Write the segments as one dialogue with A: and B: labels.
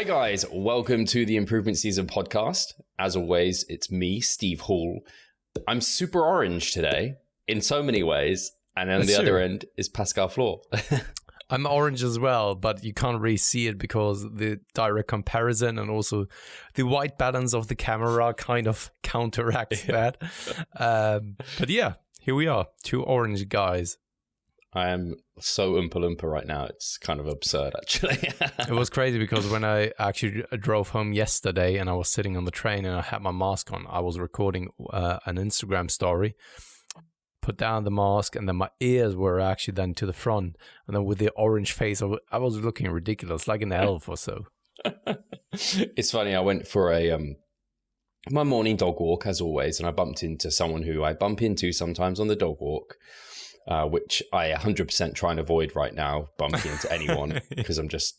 A: Hi guys, welcome to the Improvement Season podcast. As always, it's me, Steve Hall. I'm super orange today in so many ways, and on the other end is Pascal Floor.
B: I'm orange as well, but you can't really see it because the direct comparison and also the white balance of the camera kind of counteracts that. But yeah, here we are, two orange guys.
A: I am so Oompa Loompa right now. It's kind of absurd, actually.
B: It was crazy because when I actually drove home yesterday and I was sitting on the train and I had my mask on, I was recording an Instagram story, put down the mask, and then my ears were actually then to the front. And then with the orange face, I was looking ridiculous, like an elf or so.
A: It's funny. I went for my morning dog walk, as always, and I bumped into someone who I bump into sometimes on the dog walk. Which I 100% try and avoid right now, bumping into anyone, because I'm just,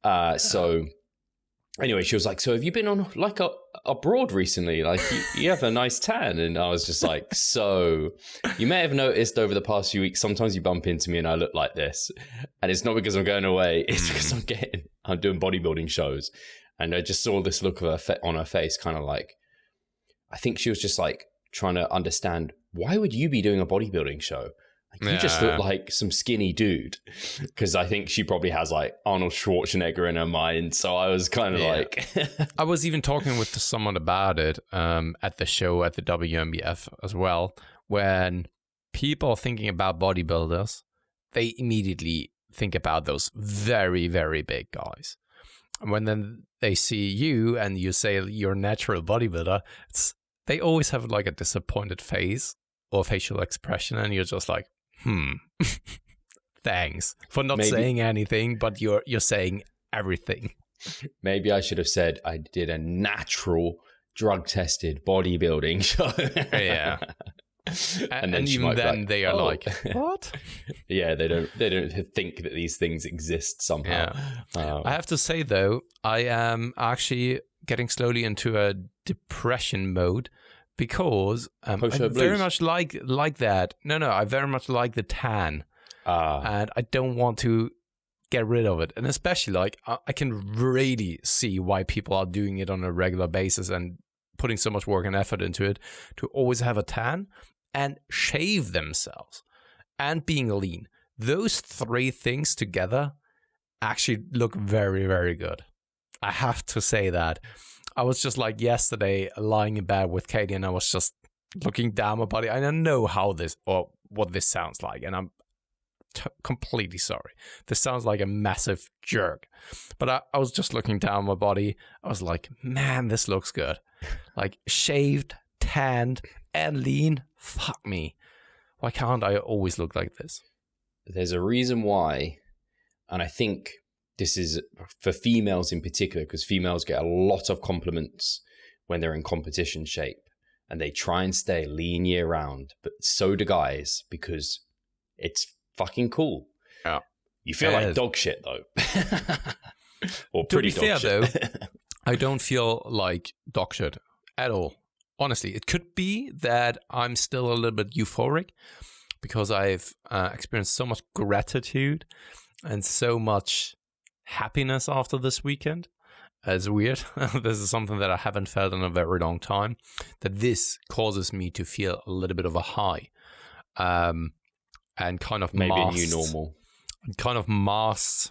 A: So anyway, she was like, so have you been on like abroad recently? Like you have a nice tan. And I was just like, so you may have noticed over the past few weeks, sometimes you bump into me and I look like this. And it's not because I'm going away. It's because I'm doing bodybuilding shows. And I just saw this look of on her face, kind of like, I think she was just like trying to understand, why would you be doing a bodybuilding show? Like, you just look like some skinny dude. Because I think she probably has like Arnold Schwarzenegger in her mind. So I was kind of like...
B: I was even talking with someone about it at the show at the WNBF as well. When people are thinking about bodybuilders, they immediately think about those very, very big guys. And when then they see you and you say you're a natural bodybuilder, they always have like a disappointed face or facial expression, and you're just like, thanks for not saying anything, but you're saying everything.
A: Maybe I should have said I did a natural drug-tested bodybuilding show.
B: Yeah. And then even then like, they are like, what?
A: Yeah, they don't think that these things exist somehow.
B: Yeah. I have to say though, I am actually getting slowly into a depression mode. Because I very much like that. No, I very much like the tan. And I don't want to get rid of it. And especially, like, I can really see why people are doing it on a regular basis and putting so much work and effort into it to always have a tan and shave themselves and being lean. Those three things together actually look very, very good. I have to say that. I was just like yesterday lying in bed with Katie and I was just looking down my body. I don't know how this or what this sounds like. And I'm completely sorry. This sounds like a massive jerk. But I was just looking down my body. I was like, man, this looks good. Like shaved, tanned, and lean. Fuck me. Why can't I always look like this?
A: There's a reason why. And I think this is for females in particular, because females get a lot of compliments when they're in competition shape and they try and stay lean year round, but so do guys because it's fucking cool.
B: Yeah.
A: You feel like dog shit though. Or pretty dog shit.
B: To be fair though, I don't feel like dog shit at all. Honestly, it could be that I'm still a little bit euphoric because I've experienced so much gratitude and so much happiness after this weekend. It's weird. This is something that I haven't felt in a very long time, that this causes me to feel a little bit of a high and kind of
A: maybe a new normal.
B: Kind of masks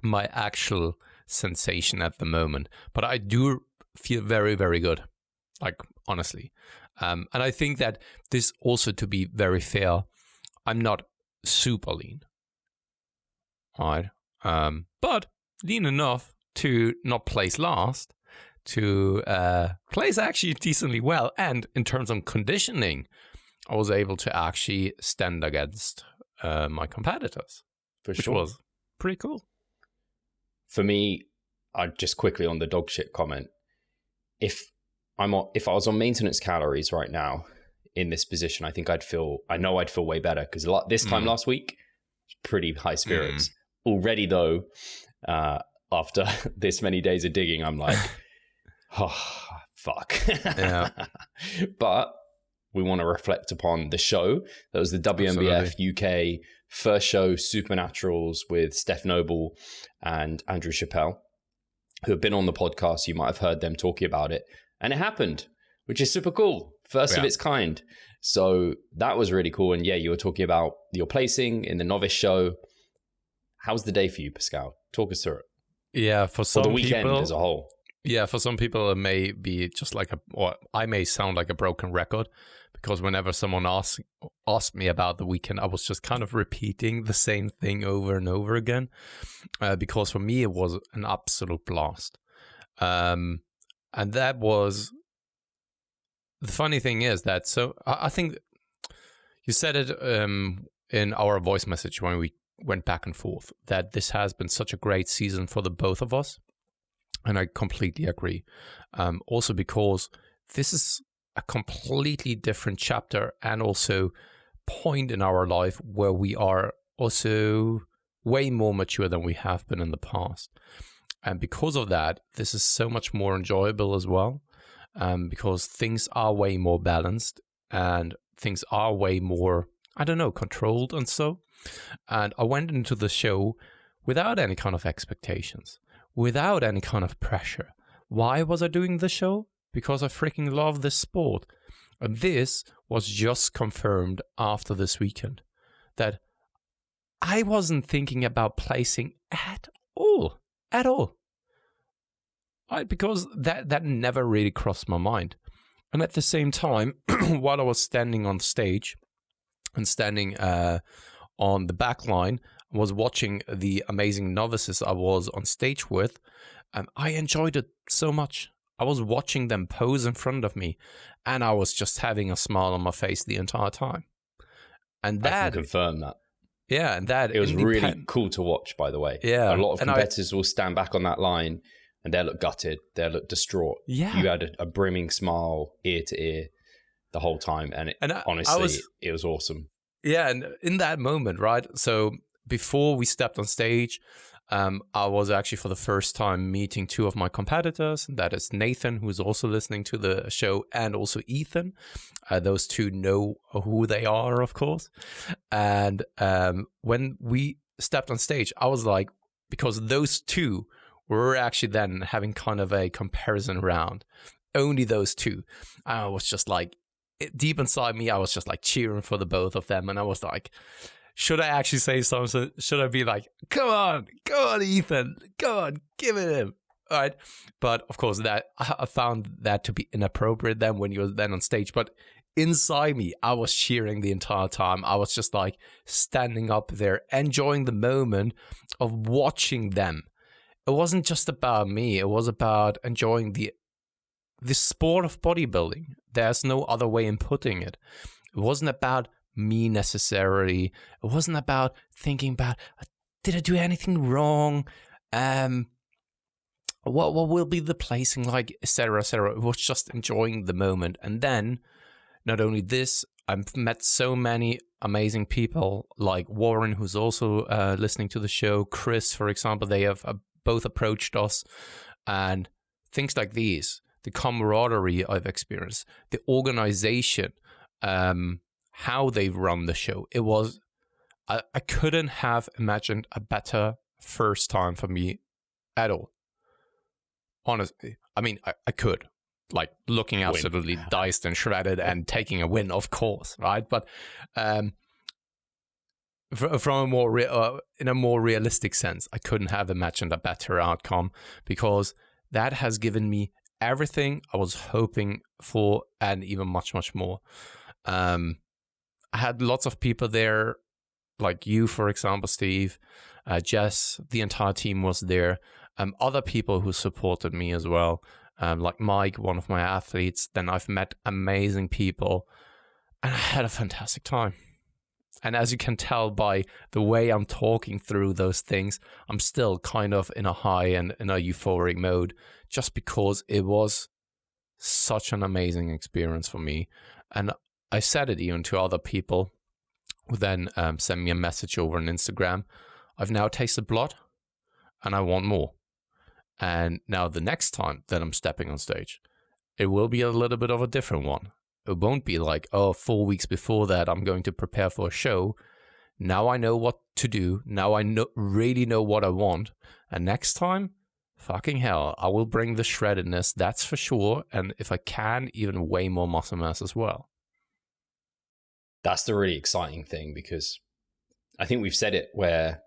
B: my actual sensation at the moment. But I do feel very, very good, like honestly. And I think that this also, to be very fair, I'm not super lean. All right. But lean enough to not place last, to place actually decently well. And in terms of conditioning, I was able to actually stand against my competitors, which was pretty cool.
A: For me, I just quickly on the dog shit comment. If I was on maintenance calories right now in this position, I think I'd feel way better because this time last week, pretty high spirits. Already though, after this many days of digging, I'm like, oh, fuck.
B: Yeah.
A: But we want to reflect upon the show. That was the WNBF UK first show, Supernaturals, with Steph Noble and Andrew Chappelle, who have been on the podcast. You might have heard them talking about it. And it happened, which is super cool. First of its kind. So that was really cool. And yeah, you were talking about your placing in the novice show. How's the day for you, Pascal? Talk us through it.
B: Yeah, for some people...
A: Or the weekend as a whole.
B: Yeah, for some people, it may be just like or I may sound like a broken record, because whenever someone asked me about the weekend, I was just kind of repeating the same thing over and over again, because for me, it was an absolute blast. And that was... The funny thing is that, so I think you said it in our voice message when we went back and forth, that this has been such a great season for the both of us. And I completely agree. Also because this is a completely different chapter and also point in our life where we are also way more mature than we have been in the past. And because of that, this is so much more enjoyable as well. Because things are way more balanced and things are way more, I don't know, controlled and so. And I went into the show without any kind of expectations, without any kind of pressure. Why was I doing the show? Because I freaking love this sport. And this was just confirmed after this weekend, that I wasn't thinking about placing at all. Because that never really crossed my mind. And at the same time, while I was standing on stage and standing on the back line, I was watching the amazing novices I was on stage with, I enjoyed it so much. I was watching them pose in front of me, and I was just having a smile on my face the entire time. And that...
A: I can confirm that.
B: Yeah, and that...
A: It was really cool to watch, by the way.
B: Yeah.
A: A lot of competitors will stand back on that line, and they look gutted, they look distraught.
B: Yeah.
A: You had a brimming smile ear to ear the whole time. And honestly, it was awesome.
B: Yeah, and in that moment, right? So before we stepped on stage, I was actually for the first time meeting two of my competitors. That is Nathan, who's also listening to the show, and also Ethan. Those two know who they are, of course. And when we stepped on stage, I was like, because those two were actually then having kind of a comparison round. Only those two. I was just like, deep inside me, I was just like cheering for the both of them. And I was like, should I actually say something? Should I be like, come on, Ethan, go on, give it him. All right. But of course, that I found that to be inappropriate then when you were then on stage. But inside me, I was cheering the entire time. I was just like standing up there, enjoying the moment of watching them. It wasn't just about me. It was about enjoying the sport of bodybuilding. There's no other way in putting it. It wasn't about me necessarily. It wasn't about thinking about, did I do anything wrong? What will be the placing like, etc., etc. It was just enjoying the moment. And then, not only this, I've met so many amazing people like Warren, who's also listening to the show. Chris, for example, they have both approached us, and things like these, the camaraderie I've experienced, the organization, how they've run the show. It was, I couldn't have imagined a better first time for me at all. Honestly, I mean, I could, like looking absolutely diced and shredded and taking a win, of course, right? But from a more in a more realistic sense, I couldn't have imagined a better outcome, because that has given me everything I was hoping for and even much, much more. I had lots of people there, like you, for example, Steve, Jess, the entire team was there. Other people who supported me as well, like Mike, one of my athletes. Then I've met amazing people, and I had a fantastic time. And as you can tell by the way I'm talking through those things, I'm still kind of in a high and in a euphoric mode, just because it was such an amazing experience for me. And I said it even to other people who then sent me a message over on Instagram. I've now tasted blood and I want more. And now the next time that I'm stepping on stage, it will be a little bit of a different one. It won't be like, 4 weeks before that, I'm going to prepare for a show. now I know what to do. Now I really know what I want. And next time, fucking hell, I will bring the shreddedness, that's for sure. And if I can, even way more muscle mass as well.
A: That's the really exciting thing, because I think we've said it where,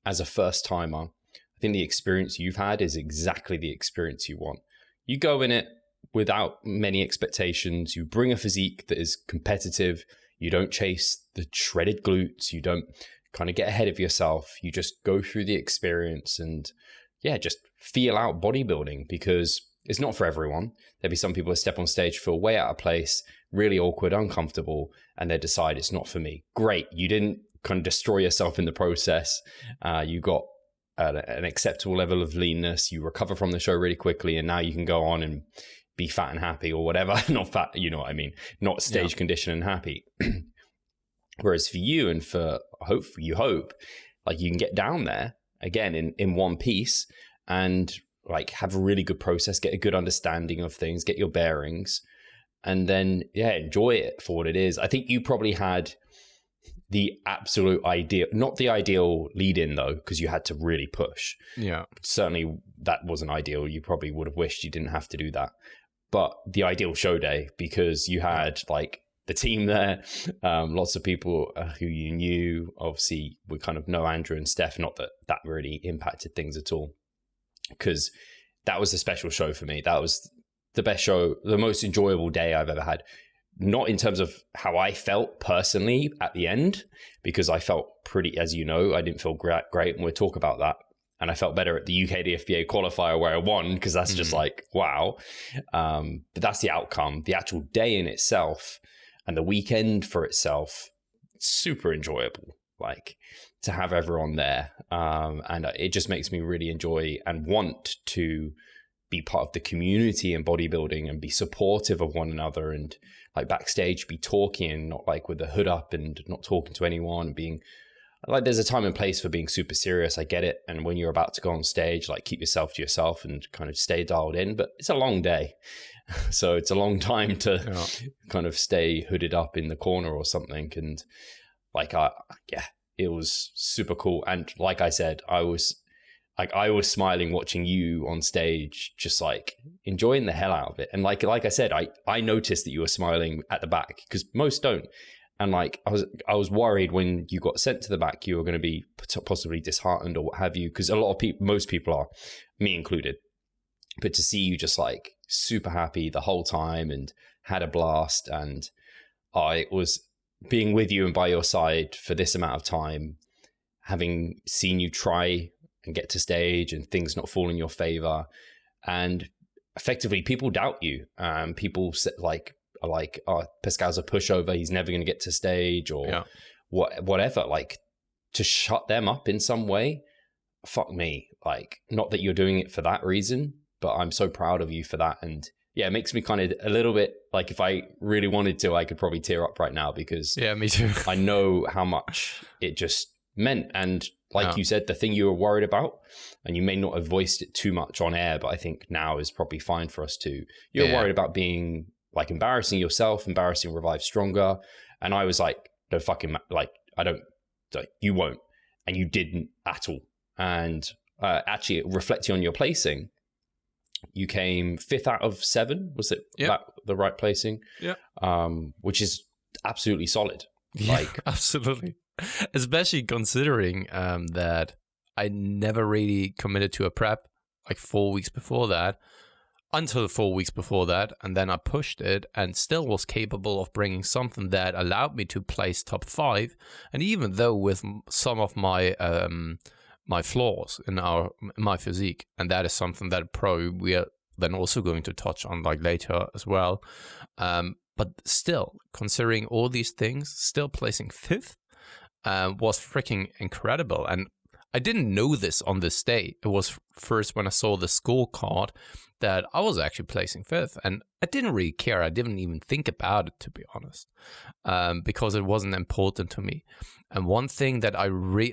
A: as a first timer, I think the experience you've had is exactly the experience you want. You go in it without many expectations. You bring a physique that is competitive. You don't chase the shredded glutes. You don't kind of get ahead of yourself. You just go through the experience and just feel out bodybuilding, because it's not for everyone. There'll be some people that step on stage, feel way out of place, really awkward, uncomfortable, and they decide it's not for me. Great. You didn't kind of destroy yourself in the process. You got an acceptable level of leanness. You recover from the show really quickly, and now you can go on and be fat and happy or whatever. Not fat, you know what I mean? Not stage condition and happy. Whereas for you, and for you hope, like, you can get down there again in one piece and like have a really good process, get a good understanding of things, get your bearings, and then enjoy it for what it is. I think you probably had the absolute ideal, not the ideal lead in though, because you had to really push. Yeah. Certainly that wasn't ideal. You probably would have wished you didn't have to do that. But the ideal show day, because you had like the team there, lots of people who you knew. Obviously, we kind of know Andrew and Steph, not that that really impacted things at all, because that was a special show for me. That was the best show, the most enjoyable day I've ever had. Not in terms of how I felt personally at the end, because I felt pretty, as you know, I didn't feel great, and we'll talk about that. And I felt better at the UK DFBA qualifier where I won, because that's just like, wow. But that's the outcome. The actual day in itself and the weekend for itself, super enjoyable, like, to have everyone there. And it just makes me really enjoy and want to be part of the community in bodybuilding and be supportive of one another, and like backstage be talking, not like with the hood up and not talking to anyone, being like, there's a time and place for being super serious. I get it. And when you're about to go on stage, like, keep yourself to yourself and kind of stay dialed in, but it's a long day. So it's a long time to kind of stay hooded up in the corner or something. And like, it was super cool. And like I said, I was smiling watching you on stage, just like enjoying the hell out of it. And like I said, I noticed that you were smiling at the back, because most don't. And like, I was worried when you got sent to the back, you were going to be possibly disheartened or what have you, because a lot of people, most people are, me included. But to see you just like super happy the whole time and had a blast, and I was being with you and by your side for this amount of time, having seen you try and get to stage and things not fall in your favor, and effectively people doubt you. People like, oh, Pascal's a pushover, he's never going to get to stage, or whatever, like, to shut them up in some way. Fuck me. Like, not that you're doing it for that reason, but I'm so proud of you for that. And it makes me kind of a little bit like, if I really wanted to, I could probably tear up right now, because
B: me too.
A: I know how much it just meant. And like you said, the thing you were worried about, and you may not have voiced it too much on air, but I think now is probably fine for us to, you're worried about being like embarrassing yourself, embarrassing Revive Stronger. And I was like, no fucking, like, I don't, like, you won't. And you didn't at all. And actually, reflecting on your placing, you came 5th out of 7. Was it that the right placing? Yeah. Which is absolutely solid. Like,
B: absolutely. Especially considering that I never really committed to a prep, like 4 weeks before that. Until 4 weeks before that, and then I pushed it and still was capable of bringing something that allowed me to place top 5. And even though with some of my my flaws in my physique, and that is something that probably we are then also going to touch on like later as well. But still, considering all these things, still placing 5th was freaking incredible. And I didn't know this on this day. It was first when I saw the scorecard that I was actually placing 5th, and I didn't really care. I didn't even think about it, to be honest, because it wasn't important to me. And one thing that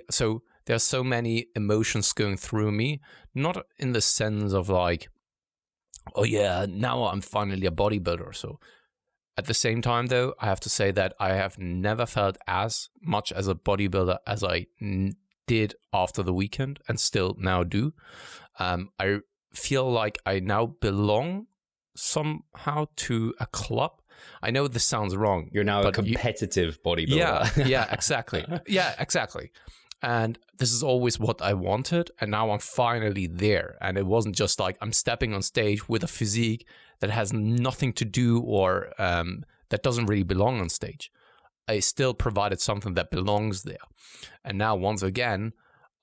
B: so there's so many emotions going through me, not in the sense of like, oh yeah, now I'm finally a bodybuilder. So At the same time, though, I have to say that I have never felt as much as a bodybuilder as I did after the weekend, and still now do. I feel like I now belong somehow to a club. I know this sounds wrong.
A: You're now a competitive bodybuilder.
B: Yeah, exactly. Yeah, exactly. And this is always what I wanted, and now I'm finally there. And it wasn't just like I'm stepping on stage with a physique that has nothing to do or that doesn't really belong on stage. I still provided something that belongs there. And now, once again,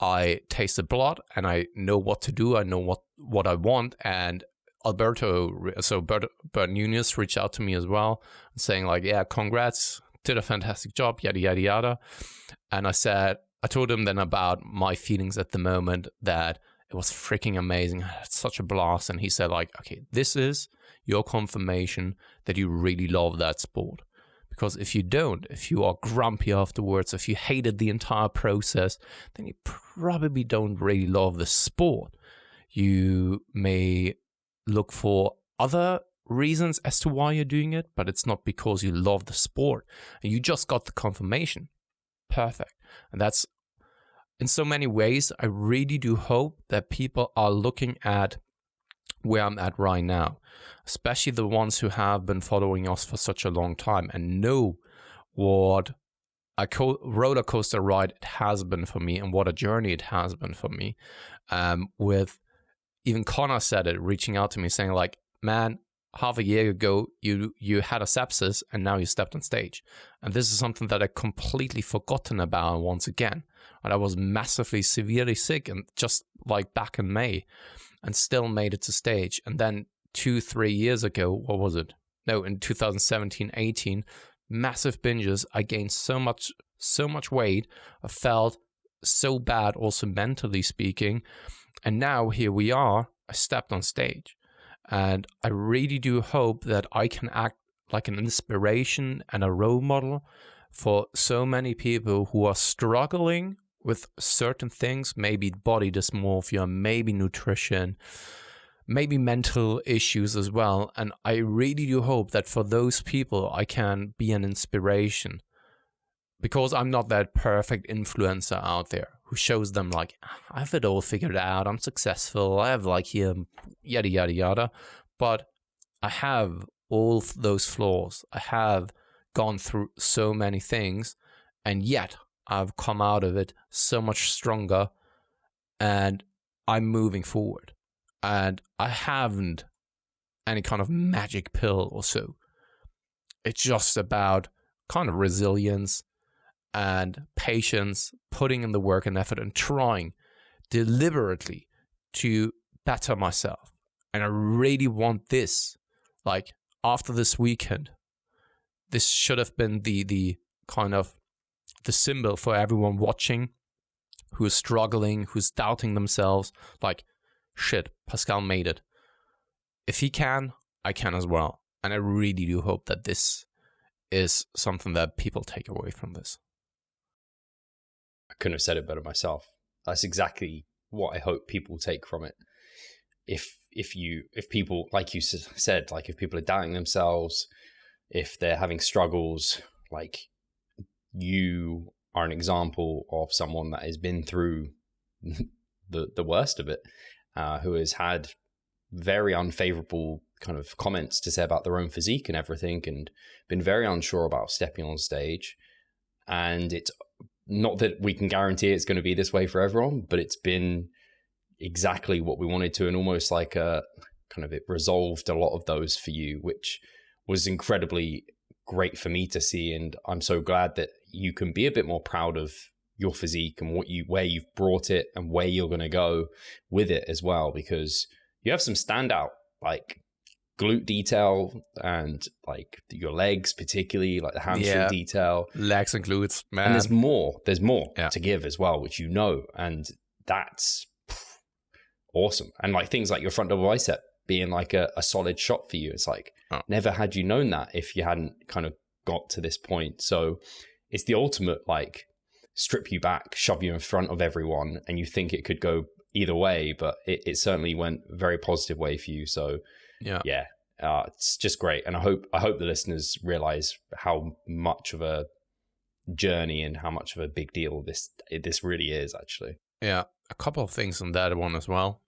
B: I taste the blood and I know what to do. I know what I want. And Bert Nunez reached out to me as well, saying like, yeah, congrats, did a fantastic job, yada, yada, yada. And I told him then about my feelings at the moment, that it was freaking amazing. I had such a blast. And he said like, okay, this is your confirmation that you really love that sport. Because if you don't, if you are grumpy afterwards, if you hated the entire process, then you probably don't really love the sport. You may look for other reasons as to why you're doing it, but it's not because you love the sport. And you just got the confirmation. Perfect. And that's, in so many ways, I really do hope that people are looking at where I'm at right now, especially the ones who have been following us for such a long time and know what a roller coaster ride it has been for me and what a journey it has been for me. With even Connor said it, reaching out to me saying like, man, half a year ago, you had a sepsis and now you stepped on stage. And this is something that I completely forgotten about once again. And I was massively, severely sick, and just like back in May, and still made it to stage. And then 2-3 years ago, what was it? No, in 2017-18, massive binges. I gained so much weight. I felt so bad, also mentally speaking. And now here we are. I stepped on stage. And I really do hope that I can act like an inspiration and a role model for so many people who are struggling with certain things, maybe body dysmorphia, maybe nutrition, maybe mental issues as well. And I really do hope that for those people, I can be an inspiration, because I'm not that perfect influencer out there who shows them like, I have it all figured out, I'm successful, I have like here, yada, yada, yada. But I have all those flaws. I have gone through so many things, and yet I've come out of it so much stronger, and I'm moving forward. And I haven't any kind of magic pill or so. It's just about kind of resilience and patience, putting in the work and effort and trying deliberately to better myself. And I really want this, like after this weekend, this should have been the kind of the symbol for everyone watching who's struggling, who's doubting themselves, like, shit, Pascal made it. If he can, I can as well. And I really do hope that this is something that people take away from this.
A: I couldn't have said it better myself. That's exactly what I hope people take from it. If people, like you said, like if people are doubting themselves, if they're having struggles, like you are an example of someone that has been through the worst of it, who has had very unfavorable kind of comments to say about their own physique and everything, and been very unsure about stepping on stage. And it's not that we can guarantee it's going to be this way for everyone, but it's been exactly what we wanted to, and almost like a kind of, it resolved a lot of those for you, which was incredibly great for me to see. And I'm so glad that you can be a bit more proud of your physique and where you've brought it and where you're going to go with it as well, because you have some standout like glute detail and like your legs, particularly like the hamstring detail,
B: legs and glutes, man.
A: And there's more to give as well, which and that's awesome. And like things like your front double bicep being like a solid shot for you. It's like, never had you known that if you hadn't kind of got to this point. So it's the ultimate like strip you back, shove you in front of everyone, and you think it could go either way, but it certainly went a very positive way for you. So yeah. it's just great. And I hope the listeners realize how much of a journey and how much of a big deal this really is, actually.
B: Yeah, a couple of things on that one as well.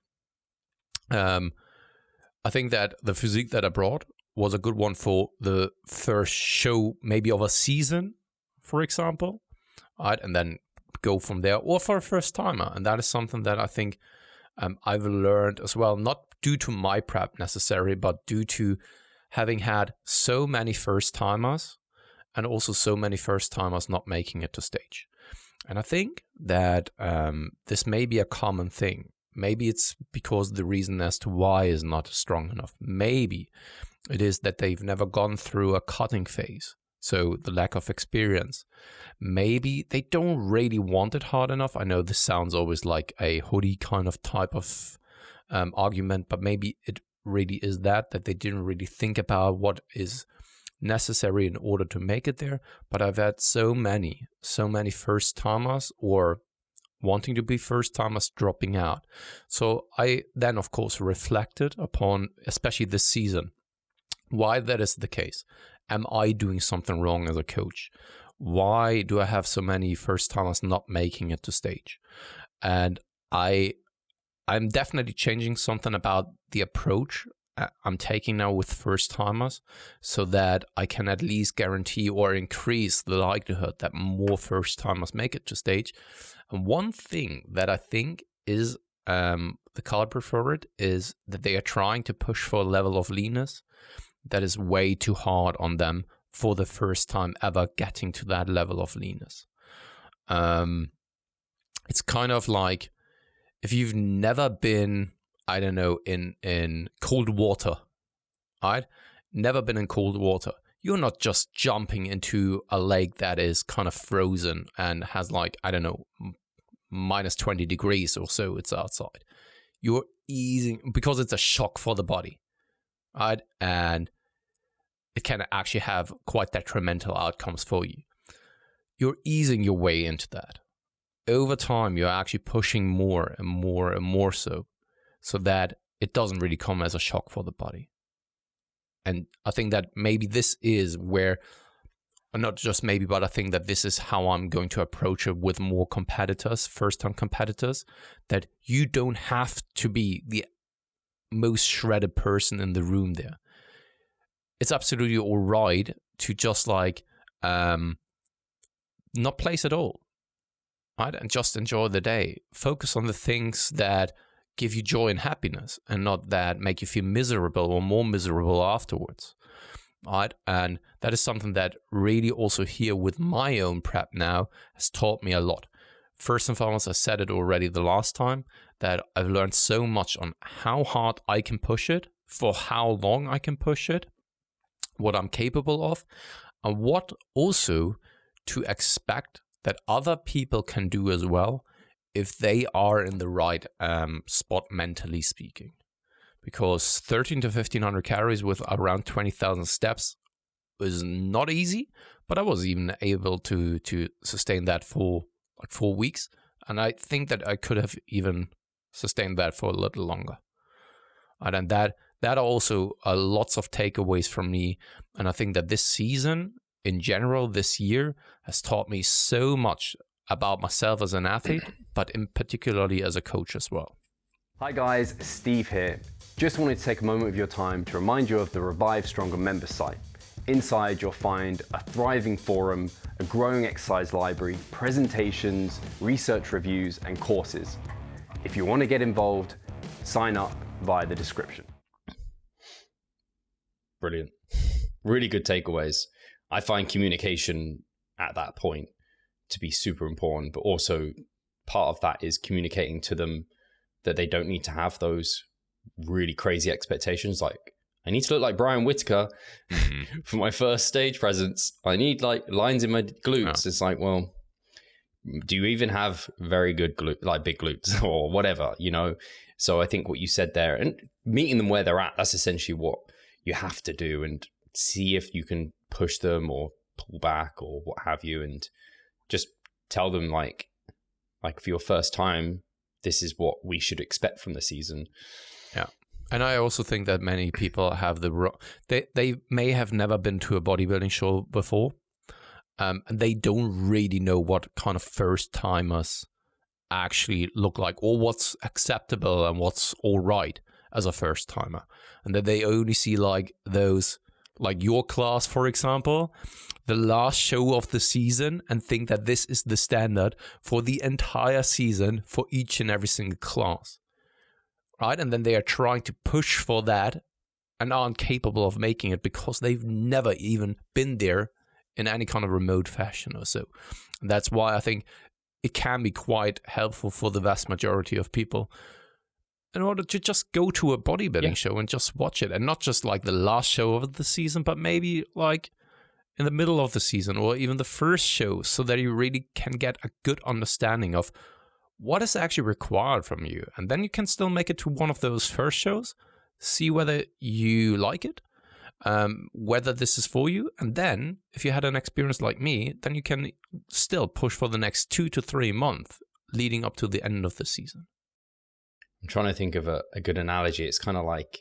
B: I think that the physique that I brought was a good one for the first show, maybe of a season, for example, right? And then go from there, or for a first timer. And that is something that I think I've learned as well, not due to my prep necessarily, but due to having had so many first timers and also so many first timers not making it to stage. And I think that this may be a common thing. Maybe it's because the reason as to why is not strong enough. Maybe it is that they've never gone through a cutting phase, so the lack of experience. Maybe they don't really want it hard enough. I know this sounds always like a hoodie kind of type of argument, but maybe it really is that they didn't really think about what is necessary in order to make it there. But I've had so many first timers or wanting to be first timers dropping out. So I then, of course, reflected upon, especially this season, why that is the case. Am I doing something wrong as a coach? Why do I have so many first timers not making it to stage? And I'm definitely changing something about the approach I'm taking now with first timers, so that I can at least guarantee or increase the likelihood that more first timers make it to stage. And one thing that I think is the culprit for it is that they are trying to push for a level of leanness that is way too hard on them for the first time ever getting to that level of leanness. It's kind of like if you've never been, I don't know, in cold water, right? Never been in cold water. You're not just jumping into a lake that is kind of frozen and has like, I don't know, minus 20 degrees or so it's outside. You're easing, because it's a shock for the body, right? And it can actually have quite detrimental outcomes for you. You're easing your way into that. Over time, you're actually pushing more and more and more so that it doesn't really come as a shock for the body. And I think that maybe this is where, not just maybe, but I think that this is how I'm going to approach it with more competitors, first-time competitors, that you don't have to be the most shredded person in the room there. It's absolutely all right to just like not place at all, right? And just enjoy the day. Focus on the things that give you joy and happiness, and not that make you feel miserable or more miserable afterwards, right? And that is something that really also here with my own prep now has taught me a lot. First and foremost, I said it already the last time, that I've learned so much on how hard I can push it, for how long I can push it, what I'm capable of, and what also to expect that other people can do as well if they are in the right spot mentally speaking. Because 13 to 1500 calories with around 20,000 steps is not easy, but I was even able to sustain that for like 4 weeks. And I think that I could have even sustained that for a little longer. And that are also lots of takeaways from me. And I think that this season, in general, this year, has taught me so much about myself as an athlete, but in particularly as a coach as well.
C: Hi guys, Steve here. Just wanted to take a moment of your time to remind you of the Revive Stronger member site. Inside you'll find a thriving forum, a growing exercise library, presentations, research reviews, and courses. If you want to get involved, sign up via the description.
A: Brilliant. Really good takeaways. I find communication at that point to be super important, but also part of that is communicating to them that they don't need to have those really crazy expectations. Like, I need to look like Brian Whitaker for my first stage presence. I need like lines in my glutes. It's like, well, do you even have very good big glutes or whatever, you know? So I think what you said there, and meeting them where they're at, that's essentially what you have to do, and see if you can push them or pull back or what have you, and just tell them like for your first time, this is what we should expect from the season.
B: Yeah. And I also think that many people have they may have never been to a bodybuilding show before, and they don't really know what kind of first timers actually look like, or what's acceptable and what's all right as a first timer, and that they only see like those, like your class, for example, the last show of the season, and think that this is the standard for the entire season for each and every single class. Right? And then they are trying to push for that and aren't capable of making it because they've never even been there in any kind of remote fashion or so. And that's why I think it can be quite helpful for the vast majority of people in order to just go to a bodybuilding show and just watch it. And not just like the last show of the season, but maybe like in the middle of the season or even the first show, so that you really can get a good understanding of what is actually required from you. And then you can still make it to one of those first shows, see whether you like it, whether this is for you. And then if you had an experience like me, then you can still push for the next 2 to 3 months leading up to the end of the season.
A: I'm trying to think of a good analogy. It's kind of like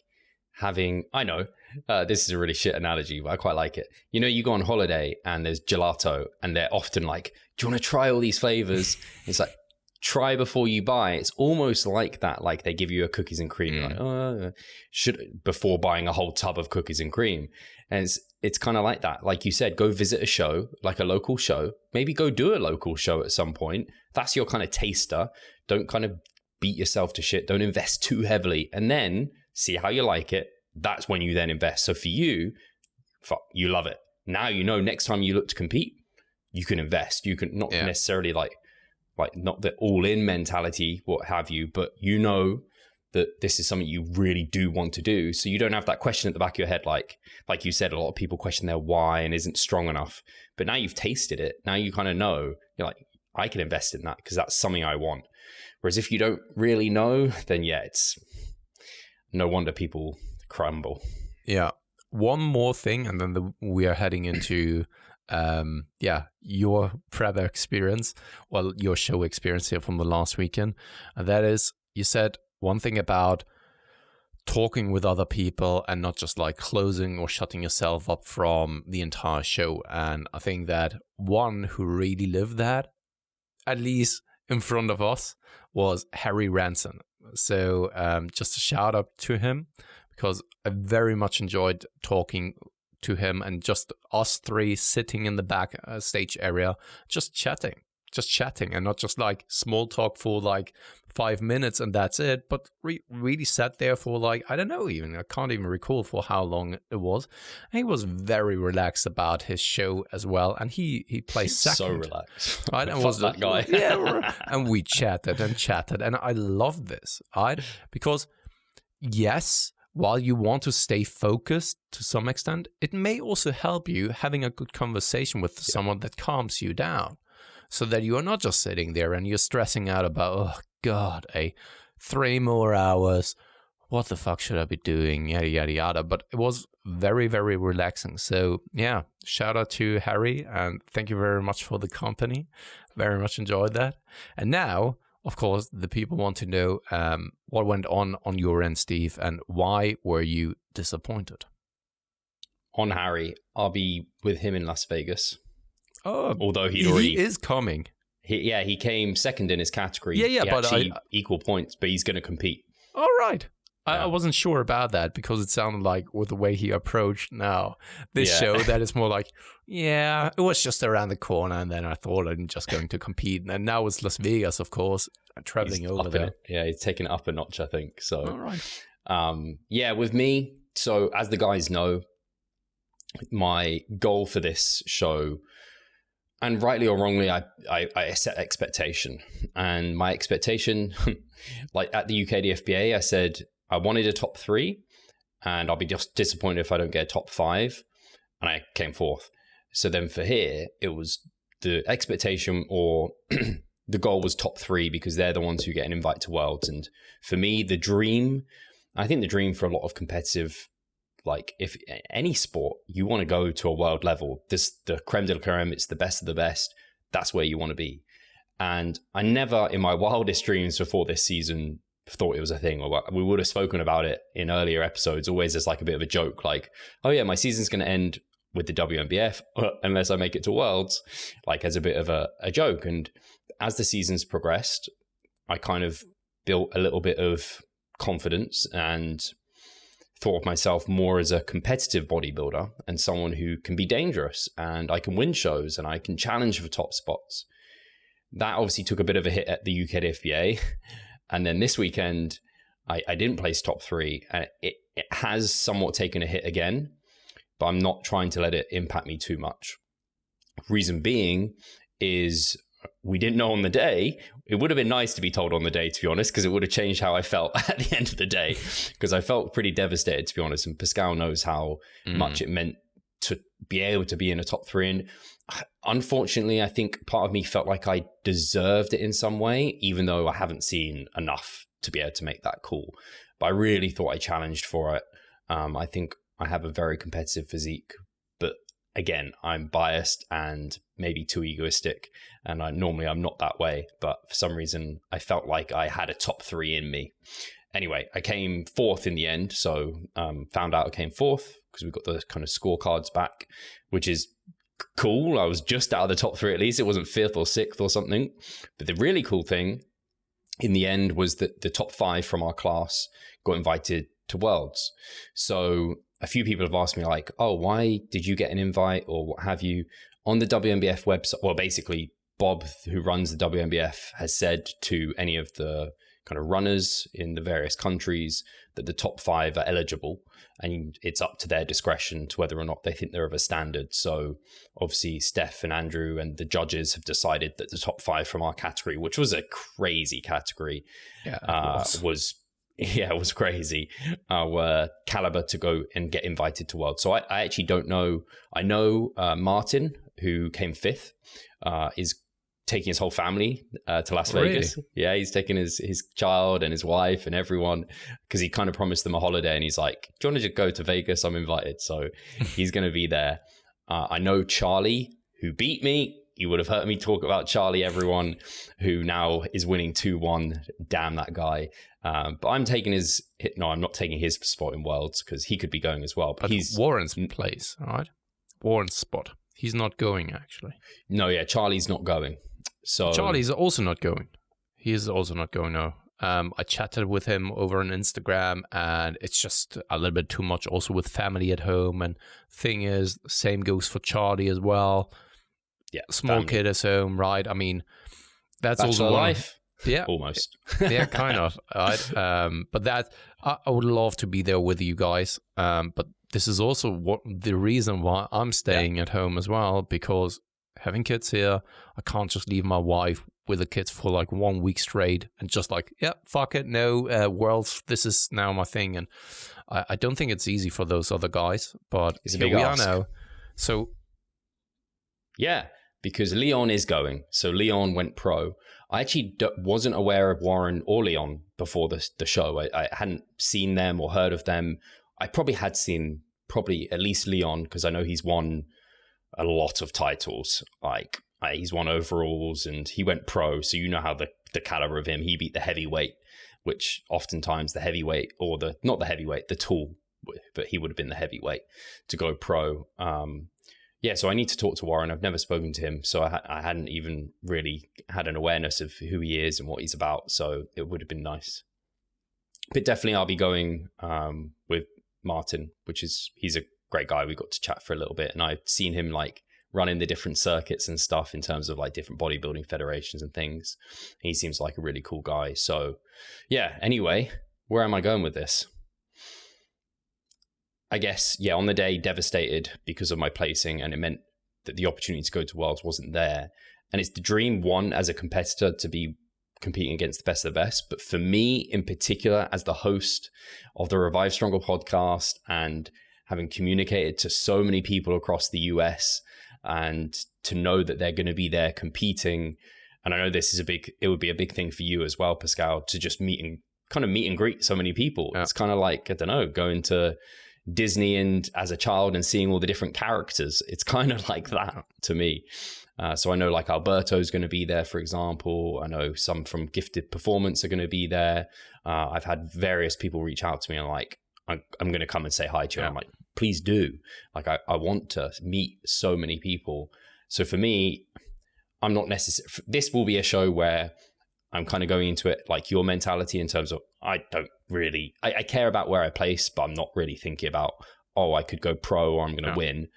A: having, I know, this is a really shit analogy, but I quite like it. You know, you go on holiday and there's gelato and they're often like, do you want to try all these flavors? It's like, try before you buy. It's almost like that. Like they give you a cookies and cream, like, before buying a whole tub of cookies and cream. And it's kind of like that. Like you said, go visit a show, like a local show. Maybe go do a local show at some point. That's your kind of taster. Don't kind of beat yourself to shit. Don't invest too heavily. And then see how you like it. That's when you then invest. So for you, you love it. Now you know next time you look to compete, you can invest. You can not necessarily like not the all-in mentality, what have you, but you know that this is something you really do want to do. So you don't have that question at the back of your head, like you said, a lot of people question their why and isn't strong enough. But now you've tasted it. Now you kind of know, you're like, I can invest in that because that's something I want. Whereas if you don't really know, then it's no wonder people crumble.
B: Yeah. One more thing, and then we are heading into your prep experience, well, your show experience here from the last weekend. And that is, you said one thing about talking with other people and not just like closing or shutting yourself up from the entire show. And I think that one who really lived that, at least in front of us, was Harry Ranson. So just a shout out to him, because I very much enjoyed talking to him and just us three sitting in the back stage area, just chatting and not just like small talk for like 5 minutes and that's it, but really sat there for like, I don't know, even I can't even recall for how long it was. And he was very relaxed about his show as well, and he plays second.
A: So relaxed.
B: Right? And was that guy. And we chatted and I loved this, right? Because yes, while you want to stay focused to some extent, it may also help you having a good conversation with someone that calms you down, so that you are not just sitting there and you're stressing out about, oh God, 3 more hours. What the fuck should I be doing? Yada, yada, yada. But it was very, very relaxing. So yeah, shout out to Harry and thank you very much for the company. Very much enjoyed that. And now, of course, the people want to know what went on your end, Steve, and why were you disappointed?
A: On Harry, I'll be with him in Las Vegas.
B: Oh,
A: although he
B: is coming.
A: He came second in his category.
B: Yeah, but
A: equal points, but he's going to compete.
B: All right. I wasn't sure about that because it sounded like with the way he approached now this show that it's more like, it was just around the corner, and then I thought I'm just going to compete, and now it's Las Vegas, of course, traveling over there.
A: He's taking it up a notch, I think. So,
B: all right.
A: With me. So as the guys know, my goal for this show, and rightly or wrongly, I set expectation, and my expectation, like at the UK DFBA, I said I wanted a top 3, and I'll be just disappointed if I don't get a top 5, and I came 4th. So then for here, it was the expectation or the goal was top 3 because they're the ones who get an invite to Worlds. And for me, the dream, I think the dream for a lot of competitive, like if any sport, you want to go to a world level, the creme de la creme, it's the best of the best. That's where you want to be. And I never in my wildest dreams before this season thought it was a thing, or we would have spoken about it in earlier episodes, always as like a bit of a joke, like, oh yeah, my season's going to end with the WNBF unless I make it to Worlds, like as a bit of a joke. And as the seasons progressed, I kind of built a little bit of confidence and thought of myself more as a competitive bodybuilder and someone who can be dangerous, and I can win shows and I can challenge for top spots. That obviously took a bit of a hit at the UK FBA. And then this weekend, I didn't place top 3, and it has somewhat taken a hit again, but I'm not trying to let it impact me too much. Reason being is we didn't know on the day. It would have been nice to be told on the day, to be honest, because it would have changed how I felt at the end of the day, because I felt pretty devastated, to be honest. And Pascal knows how much it meant to be able to be in a top 3. And unfortunately, I think part of me felt like I deserved it in some way, even though I haven't seen enough to be able to make that call. But I really thought I challenged for it. I think I have a very competitive physique, but again, I'm biased and maybe too egoistic, and I'm not that way, but for some reason I felt like I had a top 3 in me. Anyway, I came 4th in the end, so found out I came 4th because we got the kind of scorecards back, which is cool. I was just out of the top 3 at least. It wasn't 5th or 6th or something. But the really cool thing in the end was that the top 5 from our class got invited to Worlds. So a few people have asked me like, oh, why did you get an invite or what have you? On the WNBF website, well, basically Bob, who runs the WNBF, has said to any of the kind of runners in the various countries that the top 5 are eligible, and it's up to their discretion to whether or not they think they're of a standard. So obviously Steph and Andrew and the judges have decided that the top 5 from our category, which was a crazy category, was crazy, were caliber to go and get invited to World. So I actually don't know. I know Martin, who came 5th, is taking his whole family to Las Vegas. Yeah, he's taking his child and his wife and everyone, because he kind of promised them a holiday, and he's like, do you want to just go to Vegas? I'm invited. So he's going to be there. I know Charlie, who beat me. You would have heard me talk about Charlie, everyone, who now is winning 2-1. Damn that guy. But I'm taking I'm not taking his spot in Worlds, because he could be going as well. But he's
B: Warren's place, right? Warren's spot. He's not going, actually.
A: No, yeah, Charlie's not going. So
B: Charlie's also not going. He is also not going, no. I chatted with him over on Instagram, and it's just a little bit too much also with family at home. And thing is, same goes for Charlie as well.
A: Yeah,
B: small family. Kid at home, right? I mean, that's
A: Bachelor
B: also
A: life.
B: Yeah,
A: almost.
B: Yeah, kind of. Right? But that I would love to be there with you guys. But this is also the reason why I'm staying at home as well, because having kids here, I can't just leave my wife with the kids for like 1 week straight and just like, yeah, fuck it, no, Worlds, this is now my thing. And I don't think it's easy for those other guys, but
A: it's
B: here we are now. So
A: yeah, because Leon is going. So Leon went pro. I actually wasn't aware of Warren or Leon before the show. I hadn't seen them or heard of them. I probably had seen at least Leon, because I know he's won a lot of titles. Like he's won overalls and he went pro. So you know how the caliber of him. He beat the heavyweight, which oftentimes the heavyweight, or not the heavyweight, the tall, but he would have been the heavyweight to go pro. Yeah, so I need to talk to Warren. I've never spoken to him, so I hadn't even really had an awareness of who he is and what he's about. So it would have been nice. But definitely I'll be going with Martin, he's a great guy. We got to chat for a little bit, and I've seen him like running the different circuits and stuff in terms of like different bodybuilding federations and things. He seems like a really cool guy. So yeah, anyway, where am I going with this? I guess, yeah, on the day, devastated because of my placing, and it meant that the opportunity to go to Worlds wasn't there. And it's the dream, one, as a competitor, to be competing against the best of the best. But for me in particular, as the host of the Revive Stronger podcast, and having communicated to so many people across the US, and to know that they're going to be there competing. And I know this is it would be a big thing for you as well, Pascal, to just meet and greet so many people. Yeah. It's kind of like, I don't know, going to Disney and as a child and seeing all the different characters. It's kind of like that to me. So I know like Alberto's going to be there, for example. I know some from Gifted Performance are going to be there. I've had various people reach out to me and like, I'm going to come and say hi to you. I'm like, please do. Like, I want to meet so many people. So for me, I'm not necessarily, this will be a show where I'm kind of going into it like your mentality in terms of, I don't really, I care about where I place, but I'm not really thinking about, oh, I could go pro or I'm going to win.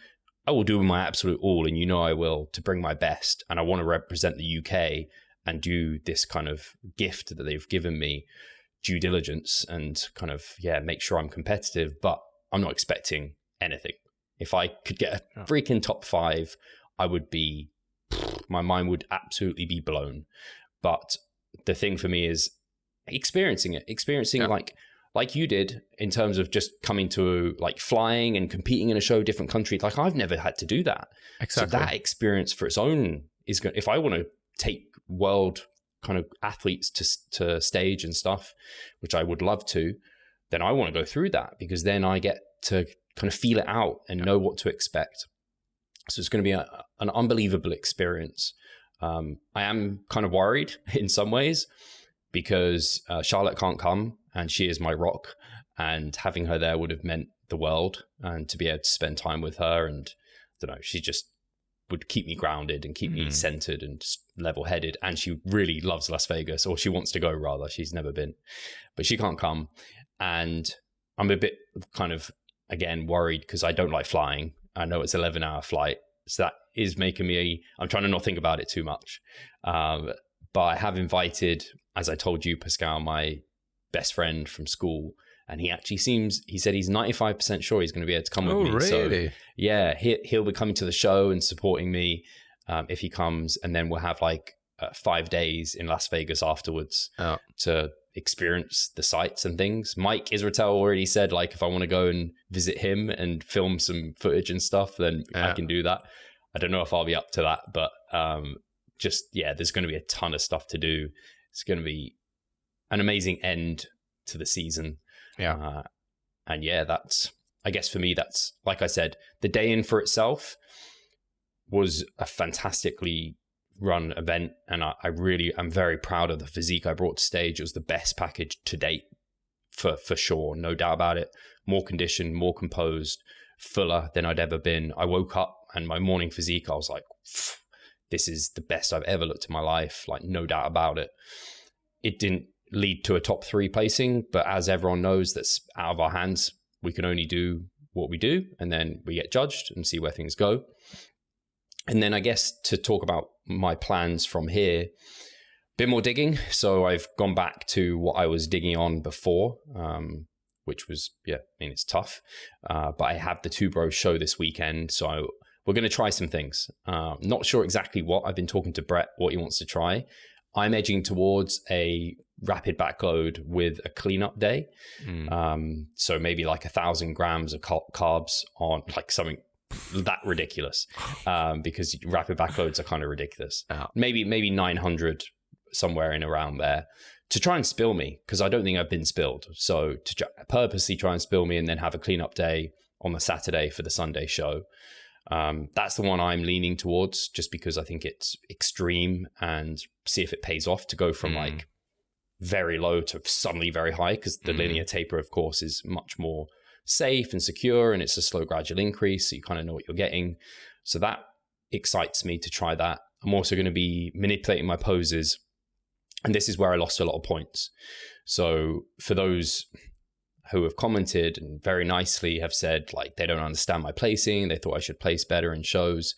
A: I will do my absolute all, and I will, to bring my best. And I want to represent the UK and do this kind of gift that they've given me, due diligence, and kind of, make sure I'm competitive, but I'm not expecting anything. If I could get a freaking top 5, I would be, my mind would absolutely be blown. But the thing for me is experiencing it, like you did in terms of just coming to like flying and competing in a show, different country. Like I've never had to do that. Exactly. So that experience for its own is going, if I want to take world kind of athletes to stage and stuff, which I would love to, then I want to go through that, because then I get to kind of feel it out and know what to expect. So it's going to be an unbelievable experience. I am kind of worried in some ways because Charlotte can't come, and she is my rock, and having her there would have meant the world, and to be able to spend time with her, and I don't know, she just would keep me grounded and keep me centered and level-headed. And she really loves Las Vegas, or she wants to go rather. She's never been, but she can't come. And I'm a bit kind of, again, worried because I don't like flying. I know it's 11-hour flight. So that is making me, I'm trying to not think about it too much. But I have invited, as I told you, Pascal, my best friend from school, and he said he's 95% sure he's going to be able to come with me.
B: Really?
A: So yeah, he'll be coming to the show and supporting me if he comes, and then we'll have like 5 days in Las Vegas afterwards to experience the sights and things. Mike Israetel already said, like, if I want to go and visit him and film some footage and stuff, then I can do that. I don't know if I'll be up to that, but there's going to be a ton of stuff to do. It's going to be an amazing end to the season. That's, I guess for me, that's, like I said, the day in for itself was a fantastically run event, and I really am very proud of the physique I brought to stage. It was the best package to date for sure, no doubt about it. More conditioned, more composed, fuller than I'd ever been. I woke up and my morning physique, I was like, this is the best I've ever looked in my life, like no doubt about it. It didn't lead to a top 3 placing, but as everyone knows, that's out of our hands. We can only do what we do, and then we get judged and see where things go. And then I guess to talk about my plans from here, a bit more digging. So I've gone back to what I was digging on before, which was, it's tough. But I have the Two Bros show this weekend, so we're going to try some things. Not sure exactly what. I've been talking to Brett, what he wants to try. I'm edging towards a rapid backload with a cleanup day. So maybe like 1,000 grams of carbs on like something that ridiculous, because rapid backloads are kind of ridiculous. Maybe 900 somewhere in around there, to try and spill me, because I don't think I've been spilled. So to purposely try and spill me and then have a cleanup day on the Saturday for the Sunday show. That's the one I'm leaning towards, just because I think it's extreme, and see if it pays off to go from like very low to suddenly very high, because the linear taper, of course, is much more safe and secure, and it's a slow gradual increase, so you kind of know what you're getting. So that excites me to try that. I'm also going to be manipulating my poses, and this is where I lost a lot of points. So for those who have commented and very nicely have said like they don't understand my placing, they thought I should place better in shows,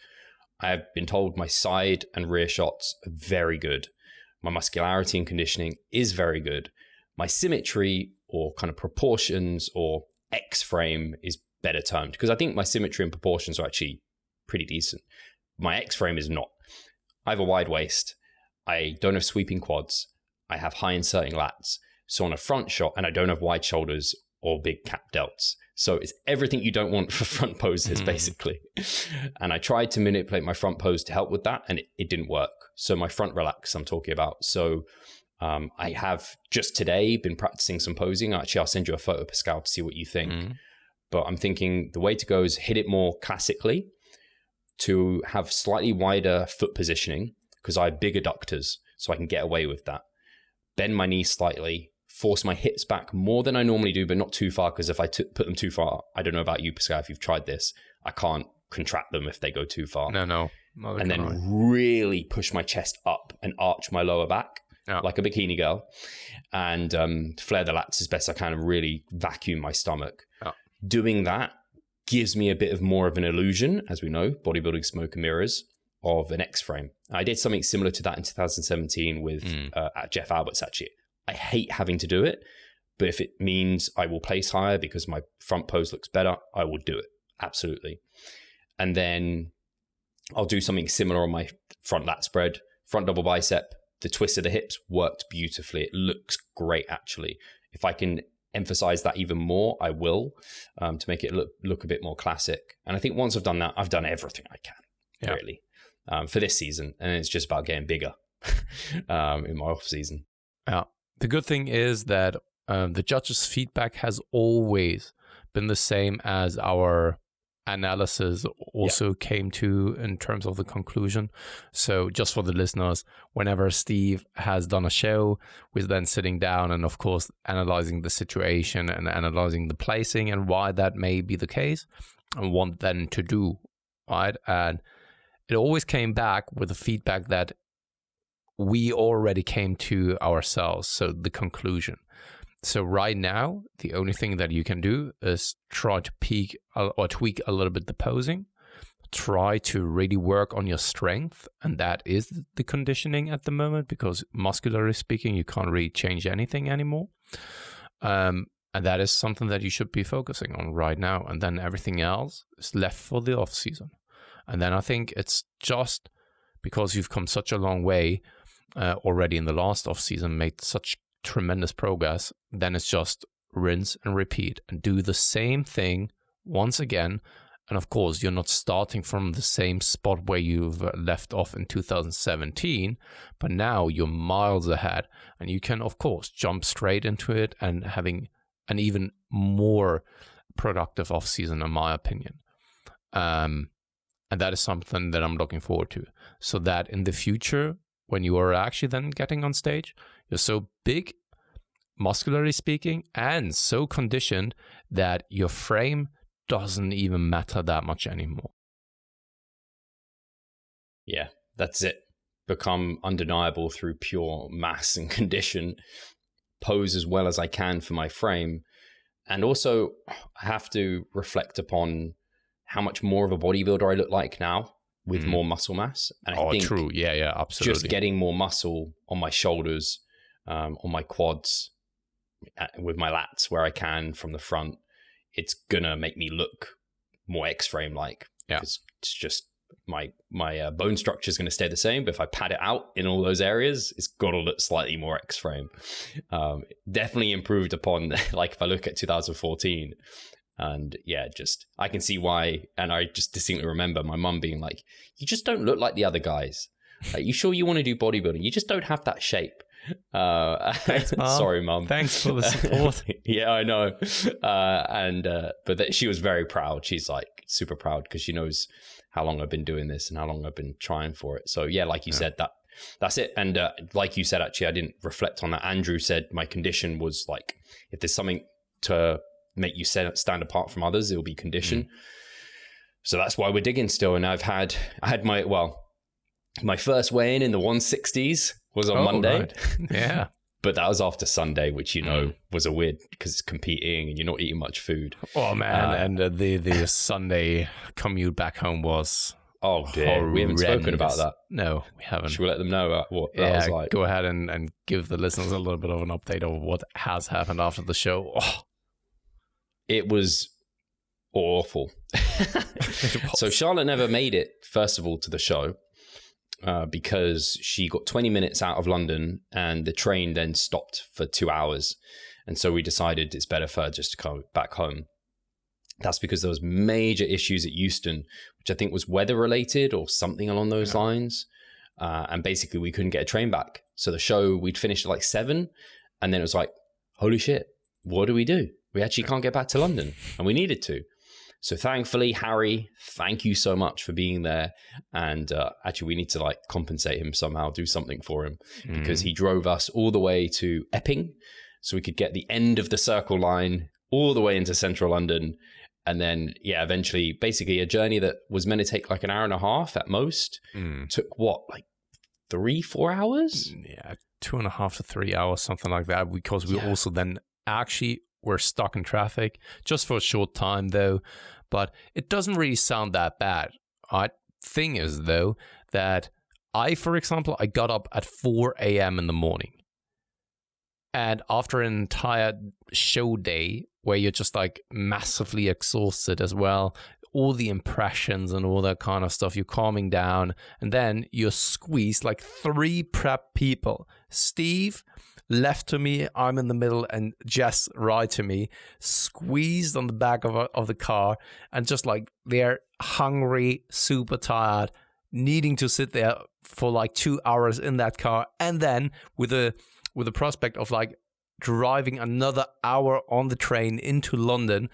A: I have been told my side and rear shots are very good. My muscularity and conditioning is very good. My symmetry, or kind of proportions, or X-frame is better termed, because I think my symmetry and proportions are actually pretty decent. My X-frame is not. I have a wide waist. I don't have sweeping quads. I have high inserting lats. So on a front shot, and I don't have wide shoulders or big cap delts. So it's everything you don't want for front poses, basically. And I tried to manipulate my front pose to help with that, and it didn't work. So my front relax I'm talking about. So I have just today been practicing some posing. Actually, I'll send you a photo, Pascal, to see what you think. but I'm thinking the way to go is hit it more classically, to have slightly wider foot positioning because I have big adductors, so I can get away with that. Bend my knees slightly, force my hips back more than I normally do, but not too far, because if I put them too far, I don't know about you, Pascal, if you've tried this, I can't contract them if they go too far.
B: No.
A: And then really push my chest up and arch my lower back like a bikini girl, and flare the lats as best I can and really vacuum my stomach. Doing that gives me a bit of more of an illusion, as we know, bodybuilding smoke and mirrors, of an X-frame. I did something similar to that in 2017 with Jeff Alberts, actually. I hate having to do it, but if it means I will place higher because my front pose looks better, I will do it. Absolutely. And then I'll do something similar on my front lat spread, front double bicep. The twist of the hips worked beautifully. It looks great, actually. If I can emphasize that even more, I will, to make it look a bit more classic. And I think once I've done that, I've done everything I can, really, for this season. And it's just about getting bigger in my off season.
B: Yeah. The good thing is that the judges' feedback has always been the same as our analysis also came to in terms of the conclusion. So just for the listeners, whenever Steve has done a show, we're then sitting down and, of course, analyzing the situation and analyzing the placing and why that may be the case and what then to do, right? And it always came back with the feedback that we already came to ourselves, so the conclusion. So right now, the only thing that you can do is try to peak or tweak a little bit the posing, try to really work on your strength, and that is the conditioning at the moment, because muscularly speaking, you can't really change anything anymore. And that is something that you should be focusing on right now, and then everything else is left for the off season. And then I think it's just because you've come such a long way already in the last off season, made such tremendous progress, then it's just rinse and repeat and do the same thing once again. And of course, you're not starting from the same spot where you've left off in 2017, but now you're miles ahead and you can, of course, jump straight into it and having an even more productive off season, in my opinion. And that is something that I'm looking forward to, so that in the future, when you are actually then getting on stage, you're so big, muscularly speaking, and so conditioned that your frame doesn't even matter that much anymore.
A: Yeah, that's it. Become undeniable through pure mass and condition. Pose as well as I can for my frame. And also, I have to reflect upon how much more of a bodybuilder I look like now with more muscle mass. And I think
B: true. Yeah, absolutely.
A: Just getting more muscle on my shoulders, on my quads, with my lats where I can from the front, it's gonna make me look more X-frame like.
B: Yeah,
A: it's just my bone structure is going to stay the same, but if I pad it out in all those areas, it's got to look slightly more X-frame. Definitely improved upon, like if I look at 2014, and yeah, just I can see why. And I just distinctly remember my mum being like, "You just don't look like the other guys. Like, you sure you want to do bodybuilding? You just don't have that shape."
B: Thanks, Mom.
A: Sorry, Mum.
B: Thanks for the support.
A: Yeah, I know. But she was very proud. She's like super proud because she knows how long I've been doing this and how long I've been trying for it. So yeah, like you said, that's it. And like you said, actually, I didn't reflect on that. Andrew said my condition was like, if there's something to make you stand apart from others, it'll be condition. So that's why we're digging still. And I had my first weigh-in in the 160s was on Monday.
B: Right. Yeah.
A: But that was after Sunday, which, you know, was a weird, because it's competing and you're not eating much food.
B: Oh, man. And the Sunday commute back home was
A: dear.
B: horrendous.
A: We haven't spoken about that.
B: No, we haven't.
A: Should we let them know what that was like?
B: Go ahead and give the listeners a little bit of an update of what has happened after the show. Oh.
A: It was awful. So Charlotte never made it, first of all, to the show. Because she got 20 minutes out of London and the train then stopped for 2 hours. And so we decided it's better for her just to come back home. That's because there was major issues at Euston, which I think was weather related or something along those lines. And basically we couldn't get a train back. So the show, we'd finished at like 7. And then it was like, holy shit, what do we do? we actually can't get back to London, and we needed to. So thankfully, Harry, thank you so much for being there. And actually, we need to like compensate him somehow, do something for him, because he drove us all the way to Epping so we could get the end of the Circle Line all the way into central London. And then, yeah, eventually, basically a journey that was meant to take like an hour and a half at most took what, like 3-4 hours?
B: Yeah, 2.5 to 3 hours, something like that, because we also then actually were stuck in traffic just for a short time though, but it doesn't really sound that bad. Thing is though, that for example, I got up at 4 a.m. in the morning, and after an entire show day where you're just like massively exhausted as well, all the impressions and all that kind of stuff, you're calming down, and then you're squeezed like 3 prep people. Steve left to me, I'm in the middle, and Jess right to me, squeezed on the back of the car, and just like they're hungry, super tired, needing to sit there for like 2 hours in that car, and then with the prospect of like driving another hour on the train into London.